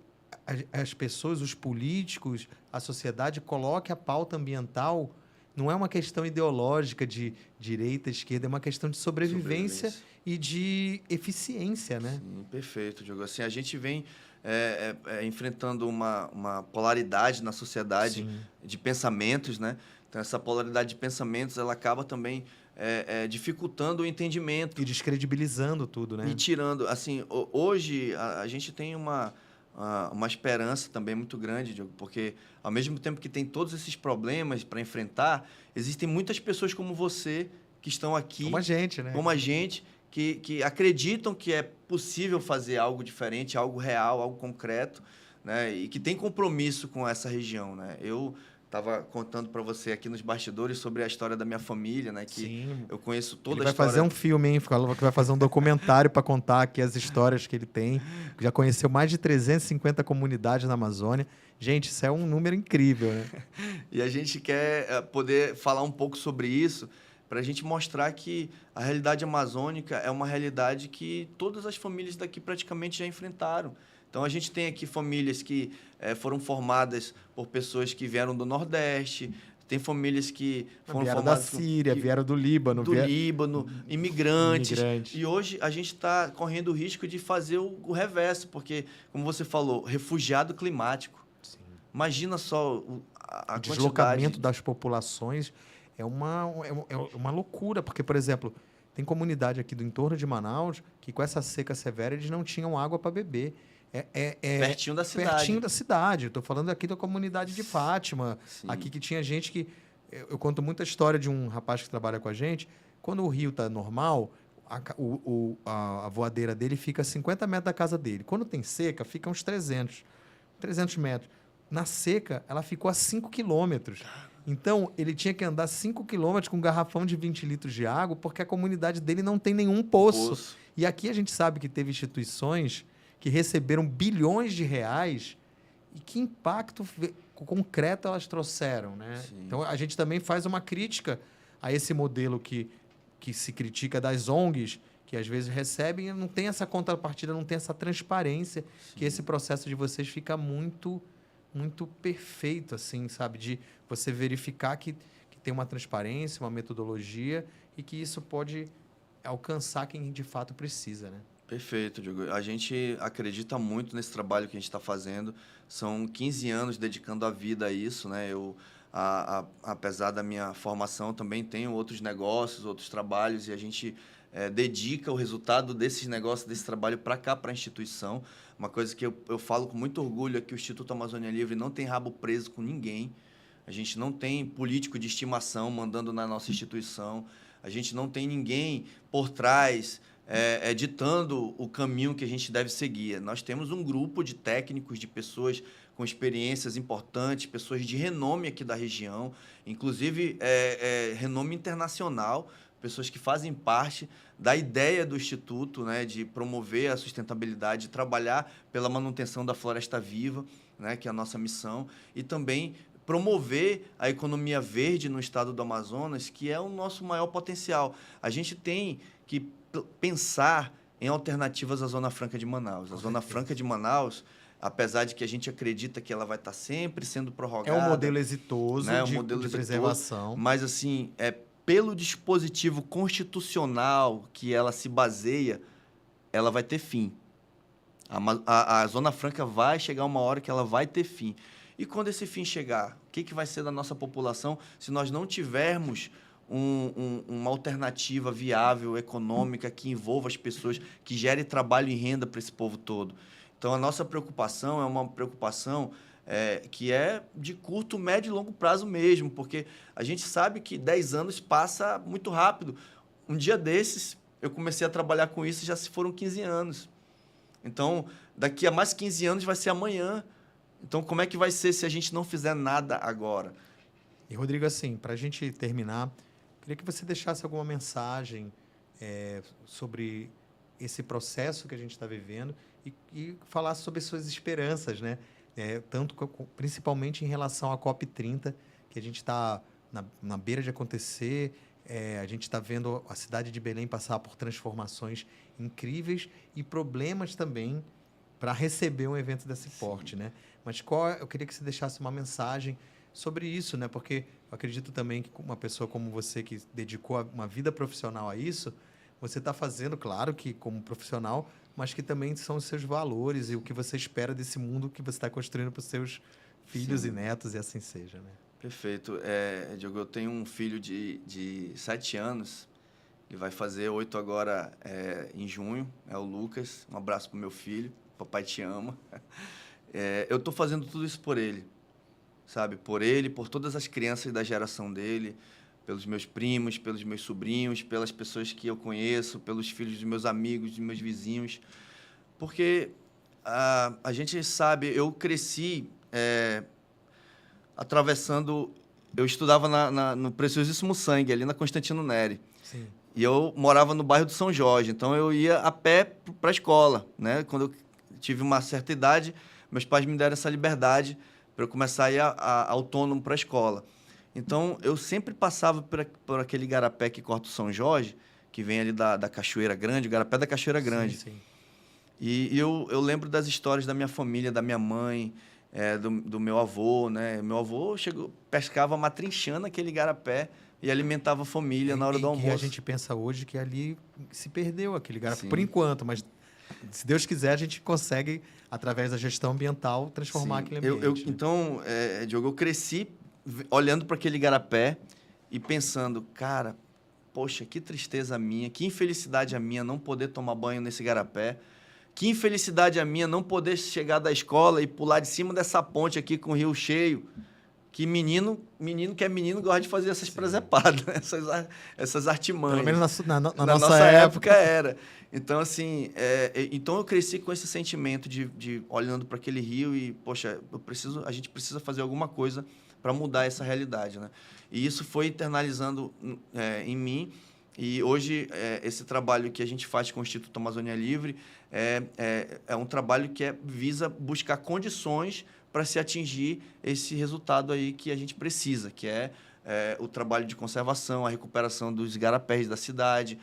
as pessoas, os políticos, a sociedade coloque a pauta ambiental. Não é uma questão ideológica de direita, esquerda, é uma questão de sobrevivência e de eficiência, né?
Sim, perfeito, Diogo. Assim, a gente vem enfrentando uma polaridade na sociedade. Sim. De pensamentos, né? Então, essa polaridade de pensamentos, ela acaba também dificultando o entendimento.
E descredibilizando tudo, né?
E tirando... Assim, hoje, a gente tem uma esperança também muito grande, Diogo, porque, ao mesmo tempo que tem todos esses problemas para enfrentar, existem muitas pessoas como você que estão aqui...
Como a gente, né?
Como a gente, que acreditam que é possível fazer algo diferente, algo real, algo concreto, né? E que tem compromisso com essa região, né? Eu estava contando para você aqui nos bastidores sobre a história da minha família, né? Que sim. Eu conheço toda a história.
Ele vai fazer um filme, hein? Falou que vai fazer um documentário para contar aqui as histórias que ele tem. Já conheceu mais de 350 comunidades na Amazônia. Gente, isso é um número incrível, né?
E a gente quer poder falar um pouco sobre isso para a gente mostrar que a realidade amazônica é uma realidade que todas as famílias daqui praticamente já enfrentaram. Então, a gente tem aqui famílias que foram formadas por pessoas que vieram do Nordeste, tem famílias que foram
vieram
formadas...
da Síria, vieram do Líbano.
Líbano, imigrantes. E hoje a gente está correndo o risco de fazer o reverso, porque, como você falou, refugiado climático. Sim. Imagina só
o deslocamento das populações é uma loucura, porque, por exemplo, tem comunidade aqui do entorno de Manaus que, com essa seca severa, eles não tinham água para beber.
Pertinho da cidade.
Pertinho da cidade. Estou falando aqui da comunidade de Fátima. Sim. Aqui que tinha gente que... Eu conto muita história de um rapaz que trabalha com a gente. Quando o rio está normal, a voadeira dele fica a 50 metros da casa dele. Quando tem seca, fica uns 300 metros. Na seca, ela ficou a 5 quilômetros. Então, ele tinha que andar 5 quilômetros com um garrafão de 20 litros de água, porque a comunidade dele não tem nenhum poço. E aqui a gente sabe que teve instituições que receberam bilhões de reais e que impacto concreto elas trouxeram, né? Então, a gente também faz uma crítica a esse modelo que se critica das ONGs, que às vezes recebem e não tem essa contrapartida, não tem essa transparência, que esse processo de vocês fica muito, muito perfeito, assim, sabe? De você verificar que tem uma transparência, uma metodologia e que isso pode alcançar quem de fato precisa, né?
Perfeito, Diogo. A gente acredita muito nesse trabalho que a gente está fazendo. São 15 anos dedicando a vida a isso, né? Eu, apesar da minha formação, também tenho outros negócios, outros trabalhos, e a gente dedica o resultado desses negócios, desse trabalho para cá, para a instituição. Uma coisa que eu falo com muito orgulho é que o Instituto Amazônia Livre não tem rabo preso com ninguém. A gente não tem político de estimação mandando na nossa instituição. A gente não tem ninguém por trás ditando o caminho que a gente deve seguir. Nós temos um grupo de técnicos, de pessoas com experiências importantes, pessoas de renome aqui da região, inclusive renome internacional, pessoas que fazem parte da ideia do Instituto, né, de promover a sustentabilidade, de trabalhar pela manutenção da floresta viva, né, que é a nossa missão, e também promover a economia verde no estado do Amazonas, que é o nosso maior potencial. A gente tem que pensar em alternativas à Zona Franca de Manaus. A Zona Franca de Manaus, apesar de que a gente acredita que ela vai estar sempre sendo prorrogada...
É um modelo exitoso,
né,
de preservação.
Mas, assim, pelo dispositivo constitucional que ela se baseia, ela vai ter fim. A Zona Franca vai chegar uma hora que ela vai ter fim. E quando esse fim chegar, o que vai ser da nossa população se nós não tivermos uma alternativa viável, econômica, que envolva as pessoas, que gere trabalho e renda para esse povo todo? Então, a nossa preocupação é uma preocupação que é de curto, médio e longo prazo mesmo, porque a gente sabe que 10 anos passa muito rápido. Um dia desses, eu comecei a trabalhar com isso e já se foram 15 anos. Então, daqui a mais 15 anos vai ser amanhã. Então, como é que vai ser se a gente não fizer nada agora?
E, Rodrigo, assim, para a gente terminar, queria que você deixasse alguma mensagem sobre esse processo que a gente está vivendo e falasse sobre suas esperanças, né? Principalmente em relação à COP30, que a gente está na beira de acontecer. A gente está vendo a cidade de Belém passar por transformações incríveis e problemas também para receber um evento desse porte, né? Mas eu queria que você deixasse uma mensagem sobre isso, né? Porque eu acredito também que uma pessoa como você, que dedicou uma vida profissional a isso, você está fazendo, claro, que como profissional, mas que também são os seus valores e o que você espera desse mundo que você está construindo para os seus filhos e netos, e assim seja, né?
Perfeito. Diogo, eu tenho um filho de 7 anos, ele vai fazer 8 agora em junho, é o Lucas. Um abraço para o meu filho, papai te ama. Eu estou fazendo tudo isso por ele, sabe? Por ele, por todas as crianças da geração dele, pelos meus primos, pelos meus sobrinhos, pelas pessoas que eu conheço, pelos filhos dos meus amigos, dos meus vizinhos. Porque a gente sabe, eu cresci atravessando... Eu estudava no Preciosíssimo Sangue, ali na Constantino Neri.
Sim.
E eu morava no bairro do São Jorge, então eu ia a pé para a escola, né? Quando eu tive uma certa idade, meus pais me deram essa liberdade para eu começar a ir autônomo para a escola. Então, eu sempre passava por aquele igarapé que corta o São Jorge, que vem ali da Cachoeira Grande, o igarapé da Cachoeira Grande.
Sim, sim.
E eu lembro das histórias da minha família, da minha mãe, do meu avô, né? Meu avô pescava matrinchando aquele igarapé e alimentava a família na hora do almoço.
E a gente pensa hoje que ali se perdeu aquele igarapé,
Sim.
por enquanto, mas se Deus quiser, a gente consegue, através da gestão ambiental, transformar aquele ambiente.
Então, Diogo, eu cresci olhando para aquele igarapé e pensando, cara, poxa, que tristeza minha, que infelicidade a minha não poder tomar banho nesse igarapé, que infelicidade a minha não poder chegar da escola e pular de cima dessa ponte aqui com o rio cheio, que menino que é menino gosta de fazer essas presepadas, essas artimanhas.
Pelo menos na
nossa época era. Então, assim, então eu cresci com esse sentimento de olhando para aquele rio e, poxa, a gente precisa fazer alguma coisa para mudar essa realidade, né? E isso foi internalizando em mim. E hoje, esse trabalho que a gente faz com o Instituto Amazônia Livre é um trabalho que visa buscar condições para se atingir esse resultado aí que a gente precisa, que é o trabalho de conservação, a recuperação dos igarapés da cidade,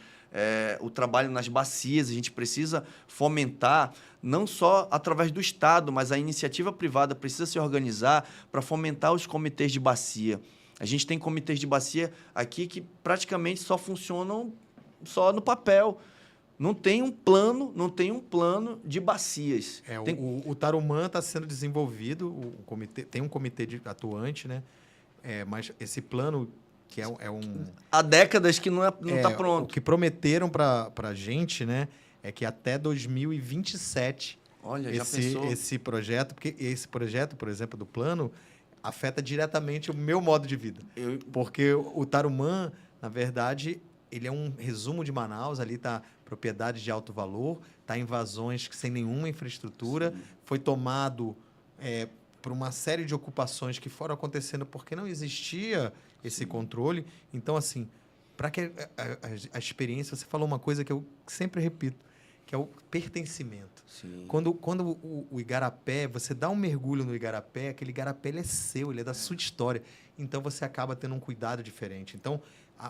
o trabalho nas bacias. A gente precisa fomentar, não só através do Estado, mas a iniciativa privada precisa se organizar para fomentar os comitês de bacia. A gente tem comitês de bacia aqui que praticamente só funcionam só no papel. Não tem um plano de bacias.
O Tarumã está sendo desenvolvido, tem um comitê atuante, né? Mas esse plano, que é um...
Há décadas que não está pronto.
O que prometeram para a gente, né, é que até 2027...
Olha, já pensou?
Esse projeto, porque esse projeto, por exemplo, do plano, afeta diretamente o meu modo de vida. Porque o Tarumã, na verdade, ele é um resumo de Manaus, ali está propriedade de alto valor, está invasões sem nenhuma infraestrutura,
Sim.
foi tomado por uma série de ocupações que foram acontecendo porque não existia esse controle. Então, assim, para que a experiência... Você falou uma coisa que eu sempre repito, que é o pertencimento.
Sim.
Quando o igarapé, você dá um mergulho no igarapé, aquele igarapé ele é seu, ele é da sua história. Então, você acaba tendo um cuidado diferente. Então,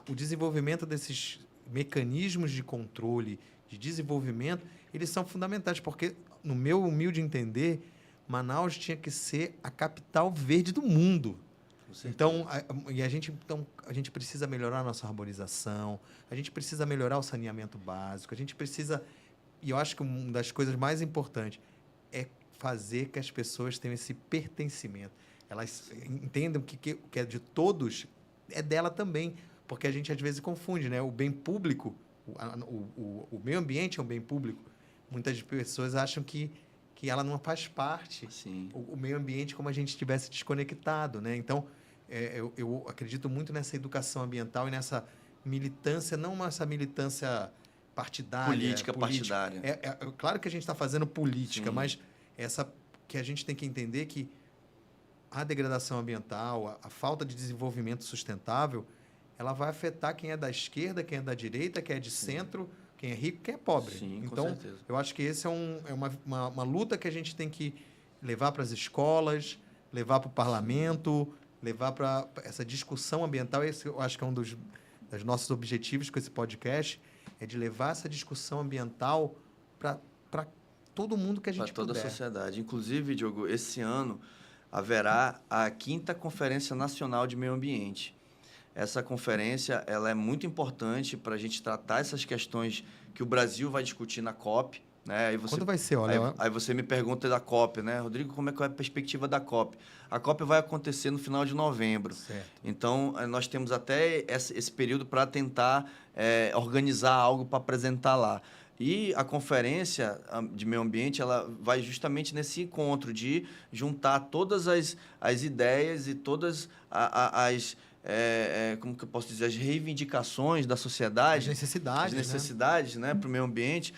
o desenvolvimento desses mecanismos de controle, de desenvolvimento, eles são fundamentais, porque, no meu humilde entender, Manaus tinha que ser a capital verde do mundo. Então, a gente precisa melhorar a nossa arborização, a gente precisa melhorar o saneamento básico, a gente precisa... E eu acho que uma das coisas mais importantes é fazer que as pessoas tenham esse pertencimento. Elas entendam que o que é de todos é dela também, porque a gente às vezes confunde, né? O bem público, o meio ambiente é um bem público. Muitas pessoas acham que ela não faz parte, o meio ambiente, como a gente estivesse desconectado, né? Então, eu acredito muito nessa educação ambiental e nessa militância, não essa militância partidária.
Política partidária.
Claro que a gente está fazendo política,
Sim.
mas essa que a gente tem que entender que a degradação ambiental, a falta de desenvolvimento sustentável, ela vai afetar quem é da esquerda, quem é da direita, quem é de centro, quem é rico, quem é pobre.
Sim,
então,
com certeza.
eu acho que esse é uma luta que a gente tem que levar para as escolas, levar para o parlamento, levar para essa discussão ambiental. Esse eu acho que é um dos nossos objetivos com esse podcast, é de levar essa discussão ambiental para todo mundo que a gente puder.
Para toda a sociedade. Inclusive, Diogo, esse ano haverá a 5ª Conferência Nacional de Meio Ambiente. Essa conferência ela é muito importante para a gente tratar essas questões que o Brasil vai discutir na COP. Né?
Quando vai ser? Olha,
aí você me pergunta da COP, né? Rodrigo, como é que é a perspectiva da COP? A COP vai acontecer no final de novembro.
Certo.
Então, nós temos até esse período para tentar organizar algo para apresentar lá. E a conferência de meio ambiente ela vai justamente nesse encontro de juntar todas as ideias e todas as como que eu posso dizer, as reivindicações da sociedade,
as
necessidades, né, para o meio ambiente,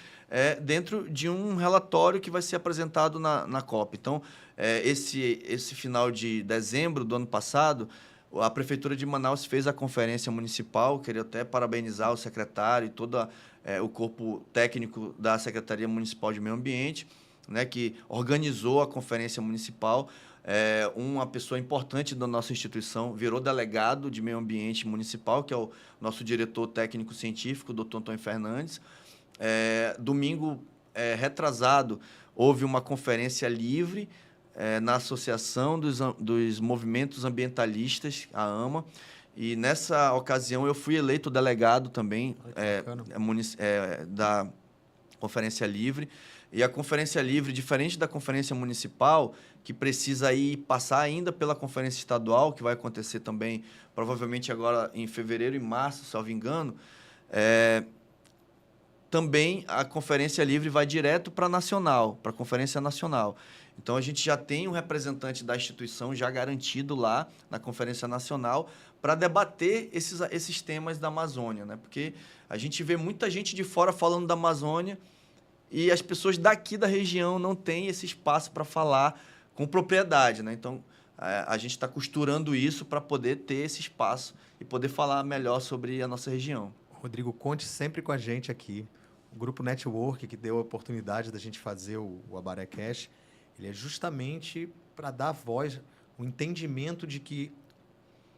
dentro de um relatório que vai ser apresentado na COP. Então, esse final de dezembro do ano passado, a Prefeitura de Manaus fez a conferência municipal. Queria até parabenizar o secretário e todo o corpo técnico da Secretaria Municipal de Meio Ambiente, né, que organizou a conferência municipal. Uma pessoa importante da nossa instituição virou delegado de meio ambiente municipal, que é o nosso diretor técnico-científico, doutor Antônio Fernandes. Domingo retrasado, houve uma conferência livre na Associação dos Movimentos Ambientalistas, a AMA, e nessa ocasião eu fui eleito delegado também da Conferência Livre. E a Conferência Livre, diferente da Conferência Municipal, que precisa passar ainda pela Conferência Estadual, que vai acontecer também, provavelmente agora em fevereiro e março, se não me engano, também a Conferência Livre vai direto para a Nacional, para a Conferência Nacional. Então, a gente já tem um representante da instituição já garantido lá na Conferência Nacional para debater esses temas da Amazônia, né? Porque a gente vê muita gente de fora falando da Amazônia e as pessoas daqui da região não têm esse espaço para falar com propriedade, né? Então, a gente está costurando isso para poder ter esse espaço e poder falar melhor sobre a nossa região.
Rodrigo, conte sempre com a gente aqui. O Grupo Network, que deu a oportunidade da gente fazer o AbaréCast, ele é justamente para dar voz, o entendimento de que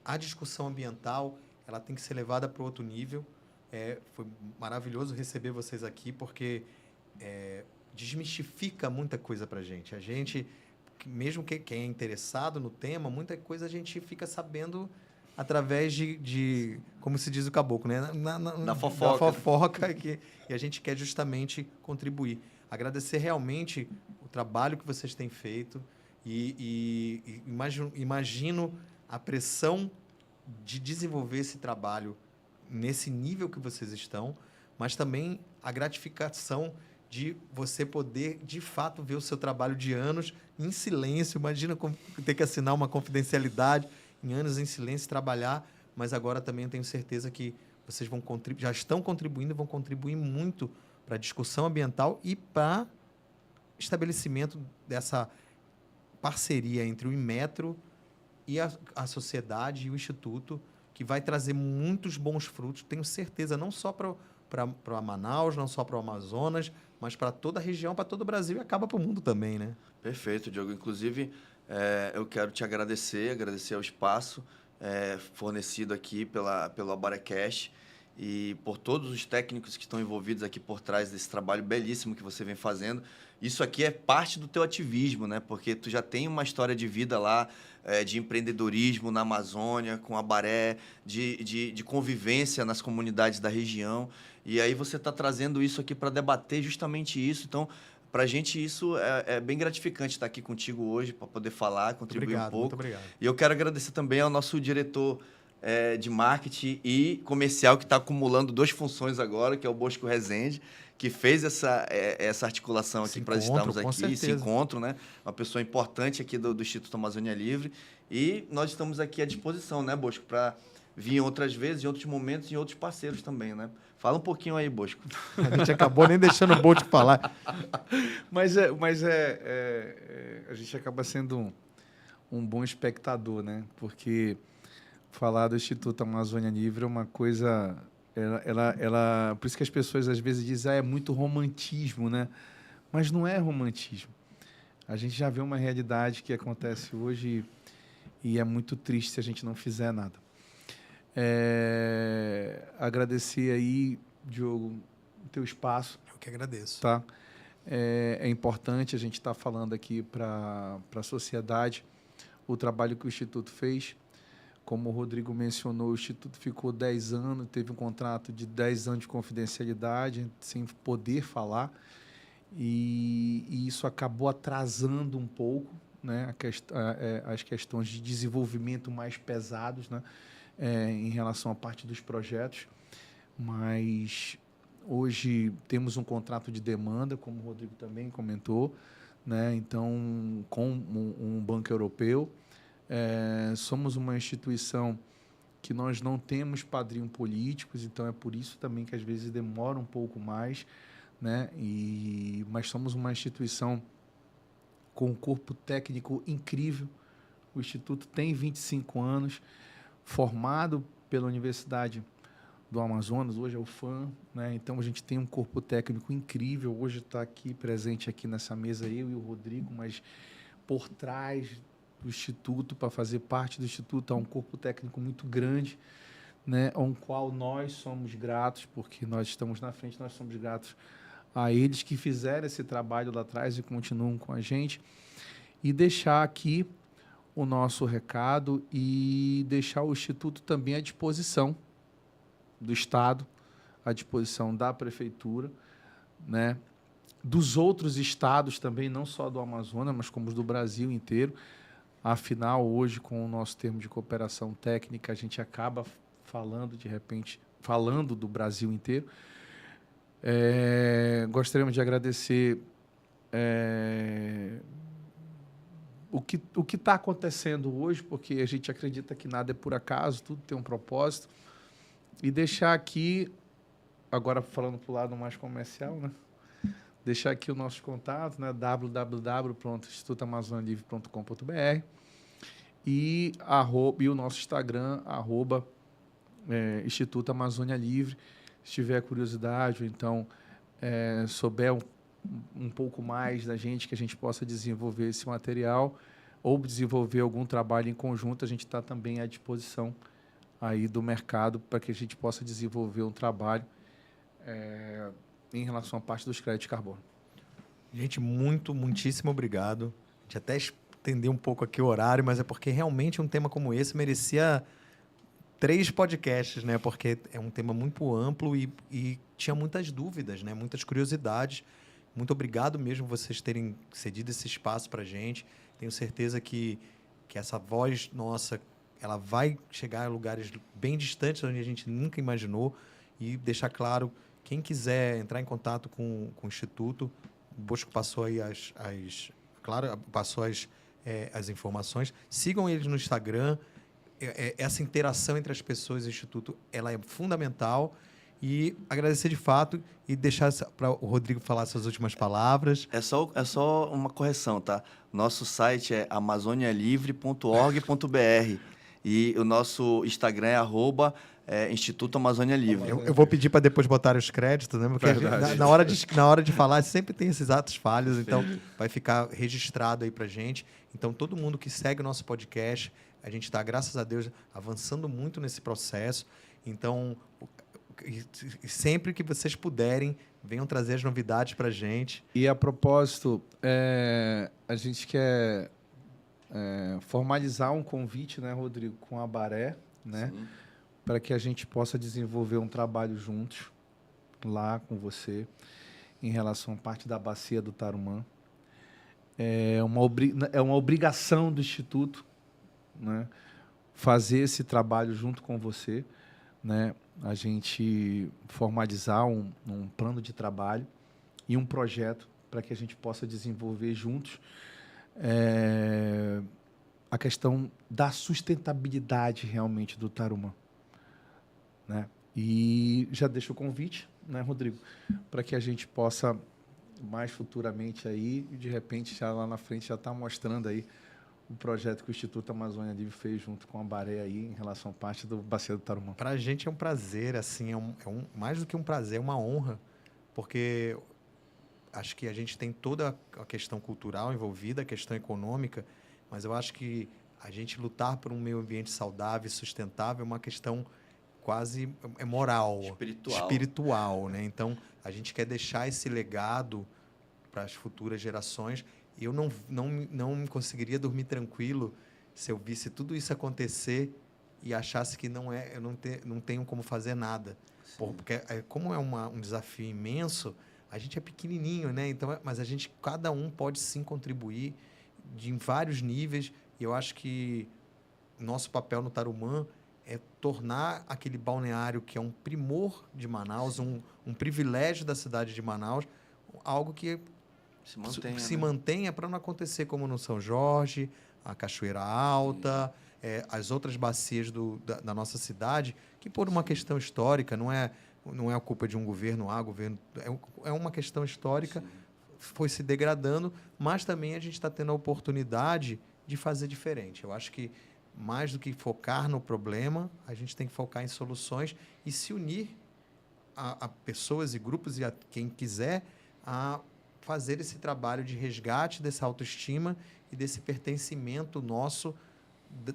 a discussão ambiental ela tem que ser levada para outro nível. Foi maravilhoso receber vocês aqui, porque desmistifica muita coisa para a gente. A gente, mesmo quem é interessado no tema, muita coisa a gente fica sabendo através de como se diz o caboclo, né?
Da fofoca.
Da fofoca e a gente quer justamente contribuir. Agradecer realmente o trabalho que vocês têm feito e imagino a pressão de desenvolver esse trabalho nesse nível que vocês estão, mas também a gratificação de você poder, de fato, ver o seu trabalho de anos em silêncio. Imagina ter que assinar uma confidencialidade em anos em silêncio, trabalhar, mas agora também eu tenho certeza que vocês já estão contribuindo e vão contribuir muito para a discussão ambiental e para estabelecimento dessa parceria entre o Inmetro e a sociedade e o Instituto, que vai trazer muitos bons frutos, tenho certeza, não só para Manaus, não só para o Amazonas, mas para toda a região, para todo o Brasil e acaba para o mundo também, né?
Perfeito, Diogo. Inclusive, eu quero te agradecer ao espaço fornecido aqui pelo Abarecast e por todos os técnicos que estão envolvidos aqui por trás desse trabalho belíssimo que você vem fazendo. Isso aqui é parte do teu ativismo, né? Porque tu já tem uma história de vida lá, de empreendedorismo na Amazônia, com Abaré, de convivência nas comunidades da região. E aí você está trazendo isso aqui para debater justamente isso. Então, para a gente isso é bem gratificante estar aqui contigo hoje para poder falar, contribuir um pouco.
Muito obrigado.
E eu quero agradecer também ao nosso diretor de marketing e comercial, que está acumulando 2 funções agora, que é o Bosco Rezende, que fez essa articulação aqui para estarmos aqui, esse encontro, né? Uma pessoa importante aqui do Instituto Amazônia Livre. E nós estamos aqui à disposição, né, Bosco, para vir outras vezes, em outros momentos, e outros parceiros também, né? Fala um pouquinho aí, Bosco.
A gente acabou nem deixando o Bosco falar.
Mas a gente acaba sendo um bom espectador, né? Porque falar do Instituto Amazônia Livre é uma coisa... por isso que as pessoas às vezes dizem é muito romantismo, né? Mas não é romantismo. A gente já vê uma realidade que acontece hoje e é muito triste se a gente não fizer nada. Agradecer aí, Diogo, o teu espaço.
Eu que agradeço.
Tá? É importante a gente estar falando aqui para a sociedade o trabalho que o Instituto fez. Como o Rodrigo mencionou, o Instituto ficou 10 anos, teve um contrato de 10 anos de confidencialidade, sem poder falar, e isso acabou atrasando um pouco, né, as questões de desenvolvimento mais pesados, né, em relação à parte dos projetos. Mas hoje temos um contrato de demanda, como o Rodrigo também comentou, né, então, com um banco europeu. Somos uma instituição que nós não temos padrinhos políticos, então é por isso também que às vezes demora um pouco mais, né? Mas somos uma instituição com um corpo técnico incrível. O Instituto tem 25 anos, formado pela Universidade do Amazonas, hoje é o FAM, né? Então a gente tem um corpo técnico incrível. Hoje está aqui presente aqui nessa mesa eu e o Rodrigo, mas por trás do Instituto, para fazer parte do Instituto, há um corpo técnico muito grande, né, ao qual nós somos gratos, porque nós estamos na frente, nós somos gratos a eles que fizeram esse trabalho lá atrás e continuam com a gente. E deixar aqui o nosso recado e deixar o Instituto também à disposição do Estado, à disposição da Prefeitura, né, dos outros estados também, não só do Amazonas, mas como do Brasil inteiro. Afinal, hoje, com o nosso termo de cooperação técnica, a gente acaba falando, de repente, falando do Brasil inteiro. Gostaríamos de agradecer o que está acontecendo hoje, porque a gente acredita que nada é por acaso, tudo tem um propósito. E deixar aqui, agora falando para o lado mais comercial, né? Deixar aqui o nosso contato, né? www.institutoamazonialivre.com.br e o nosso Instagram, Instituto Amazônia Livre. Se tiver curiosidade ou então souber um pouco mais da gente, que a gente possa desenvolver esse material ou desenvolver algum trabalho em conjunto, a gente está também à disposição aí do mercado para que a gente possa desenvolver um trabalho em relação à parte dos créditos de carbono.
Gente, muitíssimo obrigado. A gente até estendeu um pouco aqui o horário, mas é porque realmente um tema como esse merecia 3 podcasts, né? Porque é um tema muito amplo e tinha muitas dúvidas, né? Muitas curiosidades. Muito obrigado mesmo vocês terem cedido esse espaço para a gente. Tenho certeza que essa voz nossa ela vai chegar a lugares bem distantes, onde a gente nunca imaginou. E deixar claro, quem quiser entrar em contato com o Instituto, o Bosco passou aí passou as informações. Sigam eles no Instagram. essa interação entre as pessoas e o Instituto, ela é fundamental. E agradecer de fato e deixar para o Rodrigo falar suas últimas palavras.
É só uma correção, tá? Nosso site é amazonialivre.org.br e o nosso Instagram é Instituto Amazônia Livre.
Eu vou pedir para depois botar os créditos, né? Porque na hora de falar sempre tem esses atos falhos, então vai ficar registrado aí para gente. Então, todo mundo que segue o nosso podcast, a gente está, graças a Deus, avançando muito nesse processo. Então, sempre que vocês puderem, venham trazer as novidades para a gente.
E a propósito, a gente quer formalizar um convite, né, Rodrigo, com a Baré, né, para que a gente possa desenvolver um trabalho juntos lá com você em relação à parte da bacia do Tarumã. É uma obrigação do Instituto, né, fazer esse trabalho junto com você, né, a gente formalizar um plano de trabalho e um projeto para que a gente possa desenvolver juntos a questão da sustentabilidade realmente do Tarumã, né? E já deixo o convite, né, Rodrigo, para que a gente possa mais futuramente aí, de repente, já lá na frente, já está mostrando aí o projeto que o Instituto Amazônia Livre fez junto com a Baré aí em relação à parte do Bacia do Tarumã.
Para a gente é um prazer, assim, mais do que um prazer, é uma honra, porque acho que a gente tem toda a questão cultural envolvida, a questão econômica, mas eu acho que a gente lutar por um meio ambiente saudável e sustentável é uma questão quase moral, espiritual, né? Então, a gente quer deixar esse legado para as futuras gerações. Eu não conseguiria dormir tranquilo se eu visse tudo isso acontecer e achasse que eu não tenho como fazer nada. Porque como é um desafio imenso, a gente é pequenininho, né? Então, mas cada um pode sim contribuir em vários níveis. E eu acho que nosso papel no Tarumã é tornar aquele balneário que é um primor de Manaus, um privilégio da cidade de Manaus, algo que se mantenha para não acontecer como no São Jorge, a Cachoeira Alta, as outras bacias da nossa cidade, que por uma questão histórica, não é a culpa de um governo A, é uma questão histórica, foi se degradando, mas também a gente está tendo a oportunidade de fazer diferente. Eu acho que mais do que focar no problema, a gente tem que focar em soluções e se unir a pessoas e grupos e a quem quiser a fazer esse trabalho de resgate dessa autoestima e desse pertencimento nosso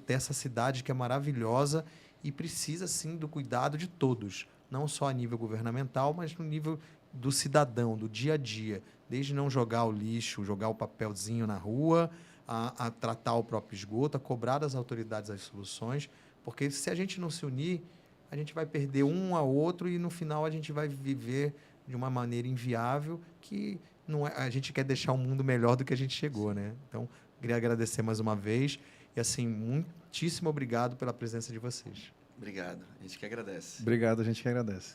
dessa cidade que é maravilhosa e precisa, sim, do cuidado de todos, não só a nível governamental, mas no nível do cidadão, do dia a dia, desde não jogar o lixo, jogar o papelzinho na rua, a tratar o próprio esgoto, a cobrar das autoridades as soluções, porque se a gente não se unir, a gente vai perder um ao outro e, no final, a gente vai viver de uma maneira inviável que não é, a gente quer deixar o mundo melhor do que a gente chegou, né? Então, queria agradecer mais uma vez e, assim, muitíssimo obrigado pela presença de vocês.
Obrigado. A gente que agradece.
Obrigado, a gente que agradece.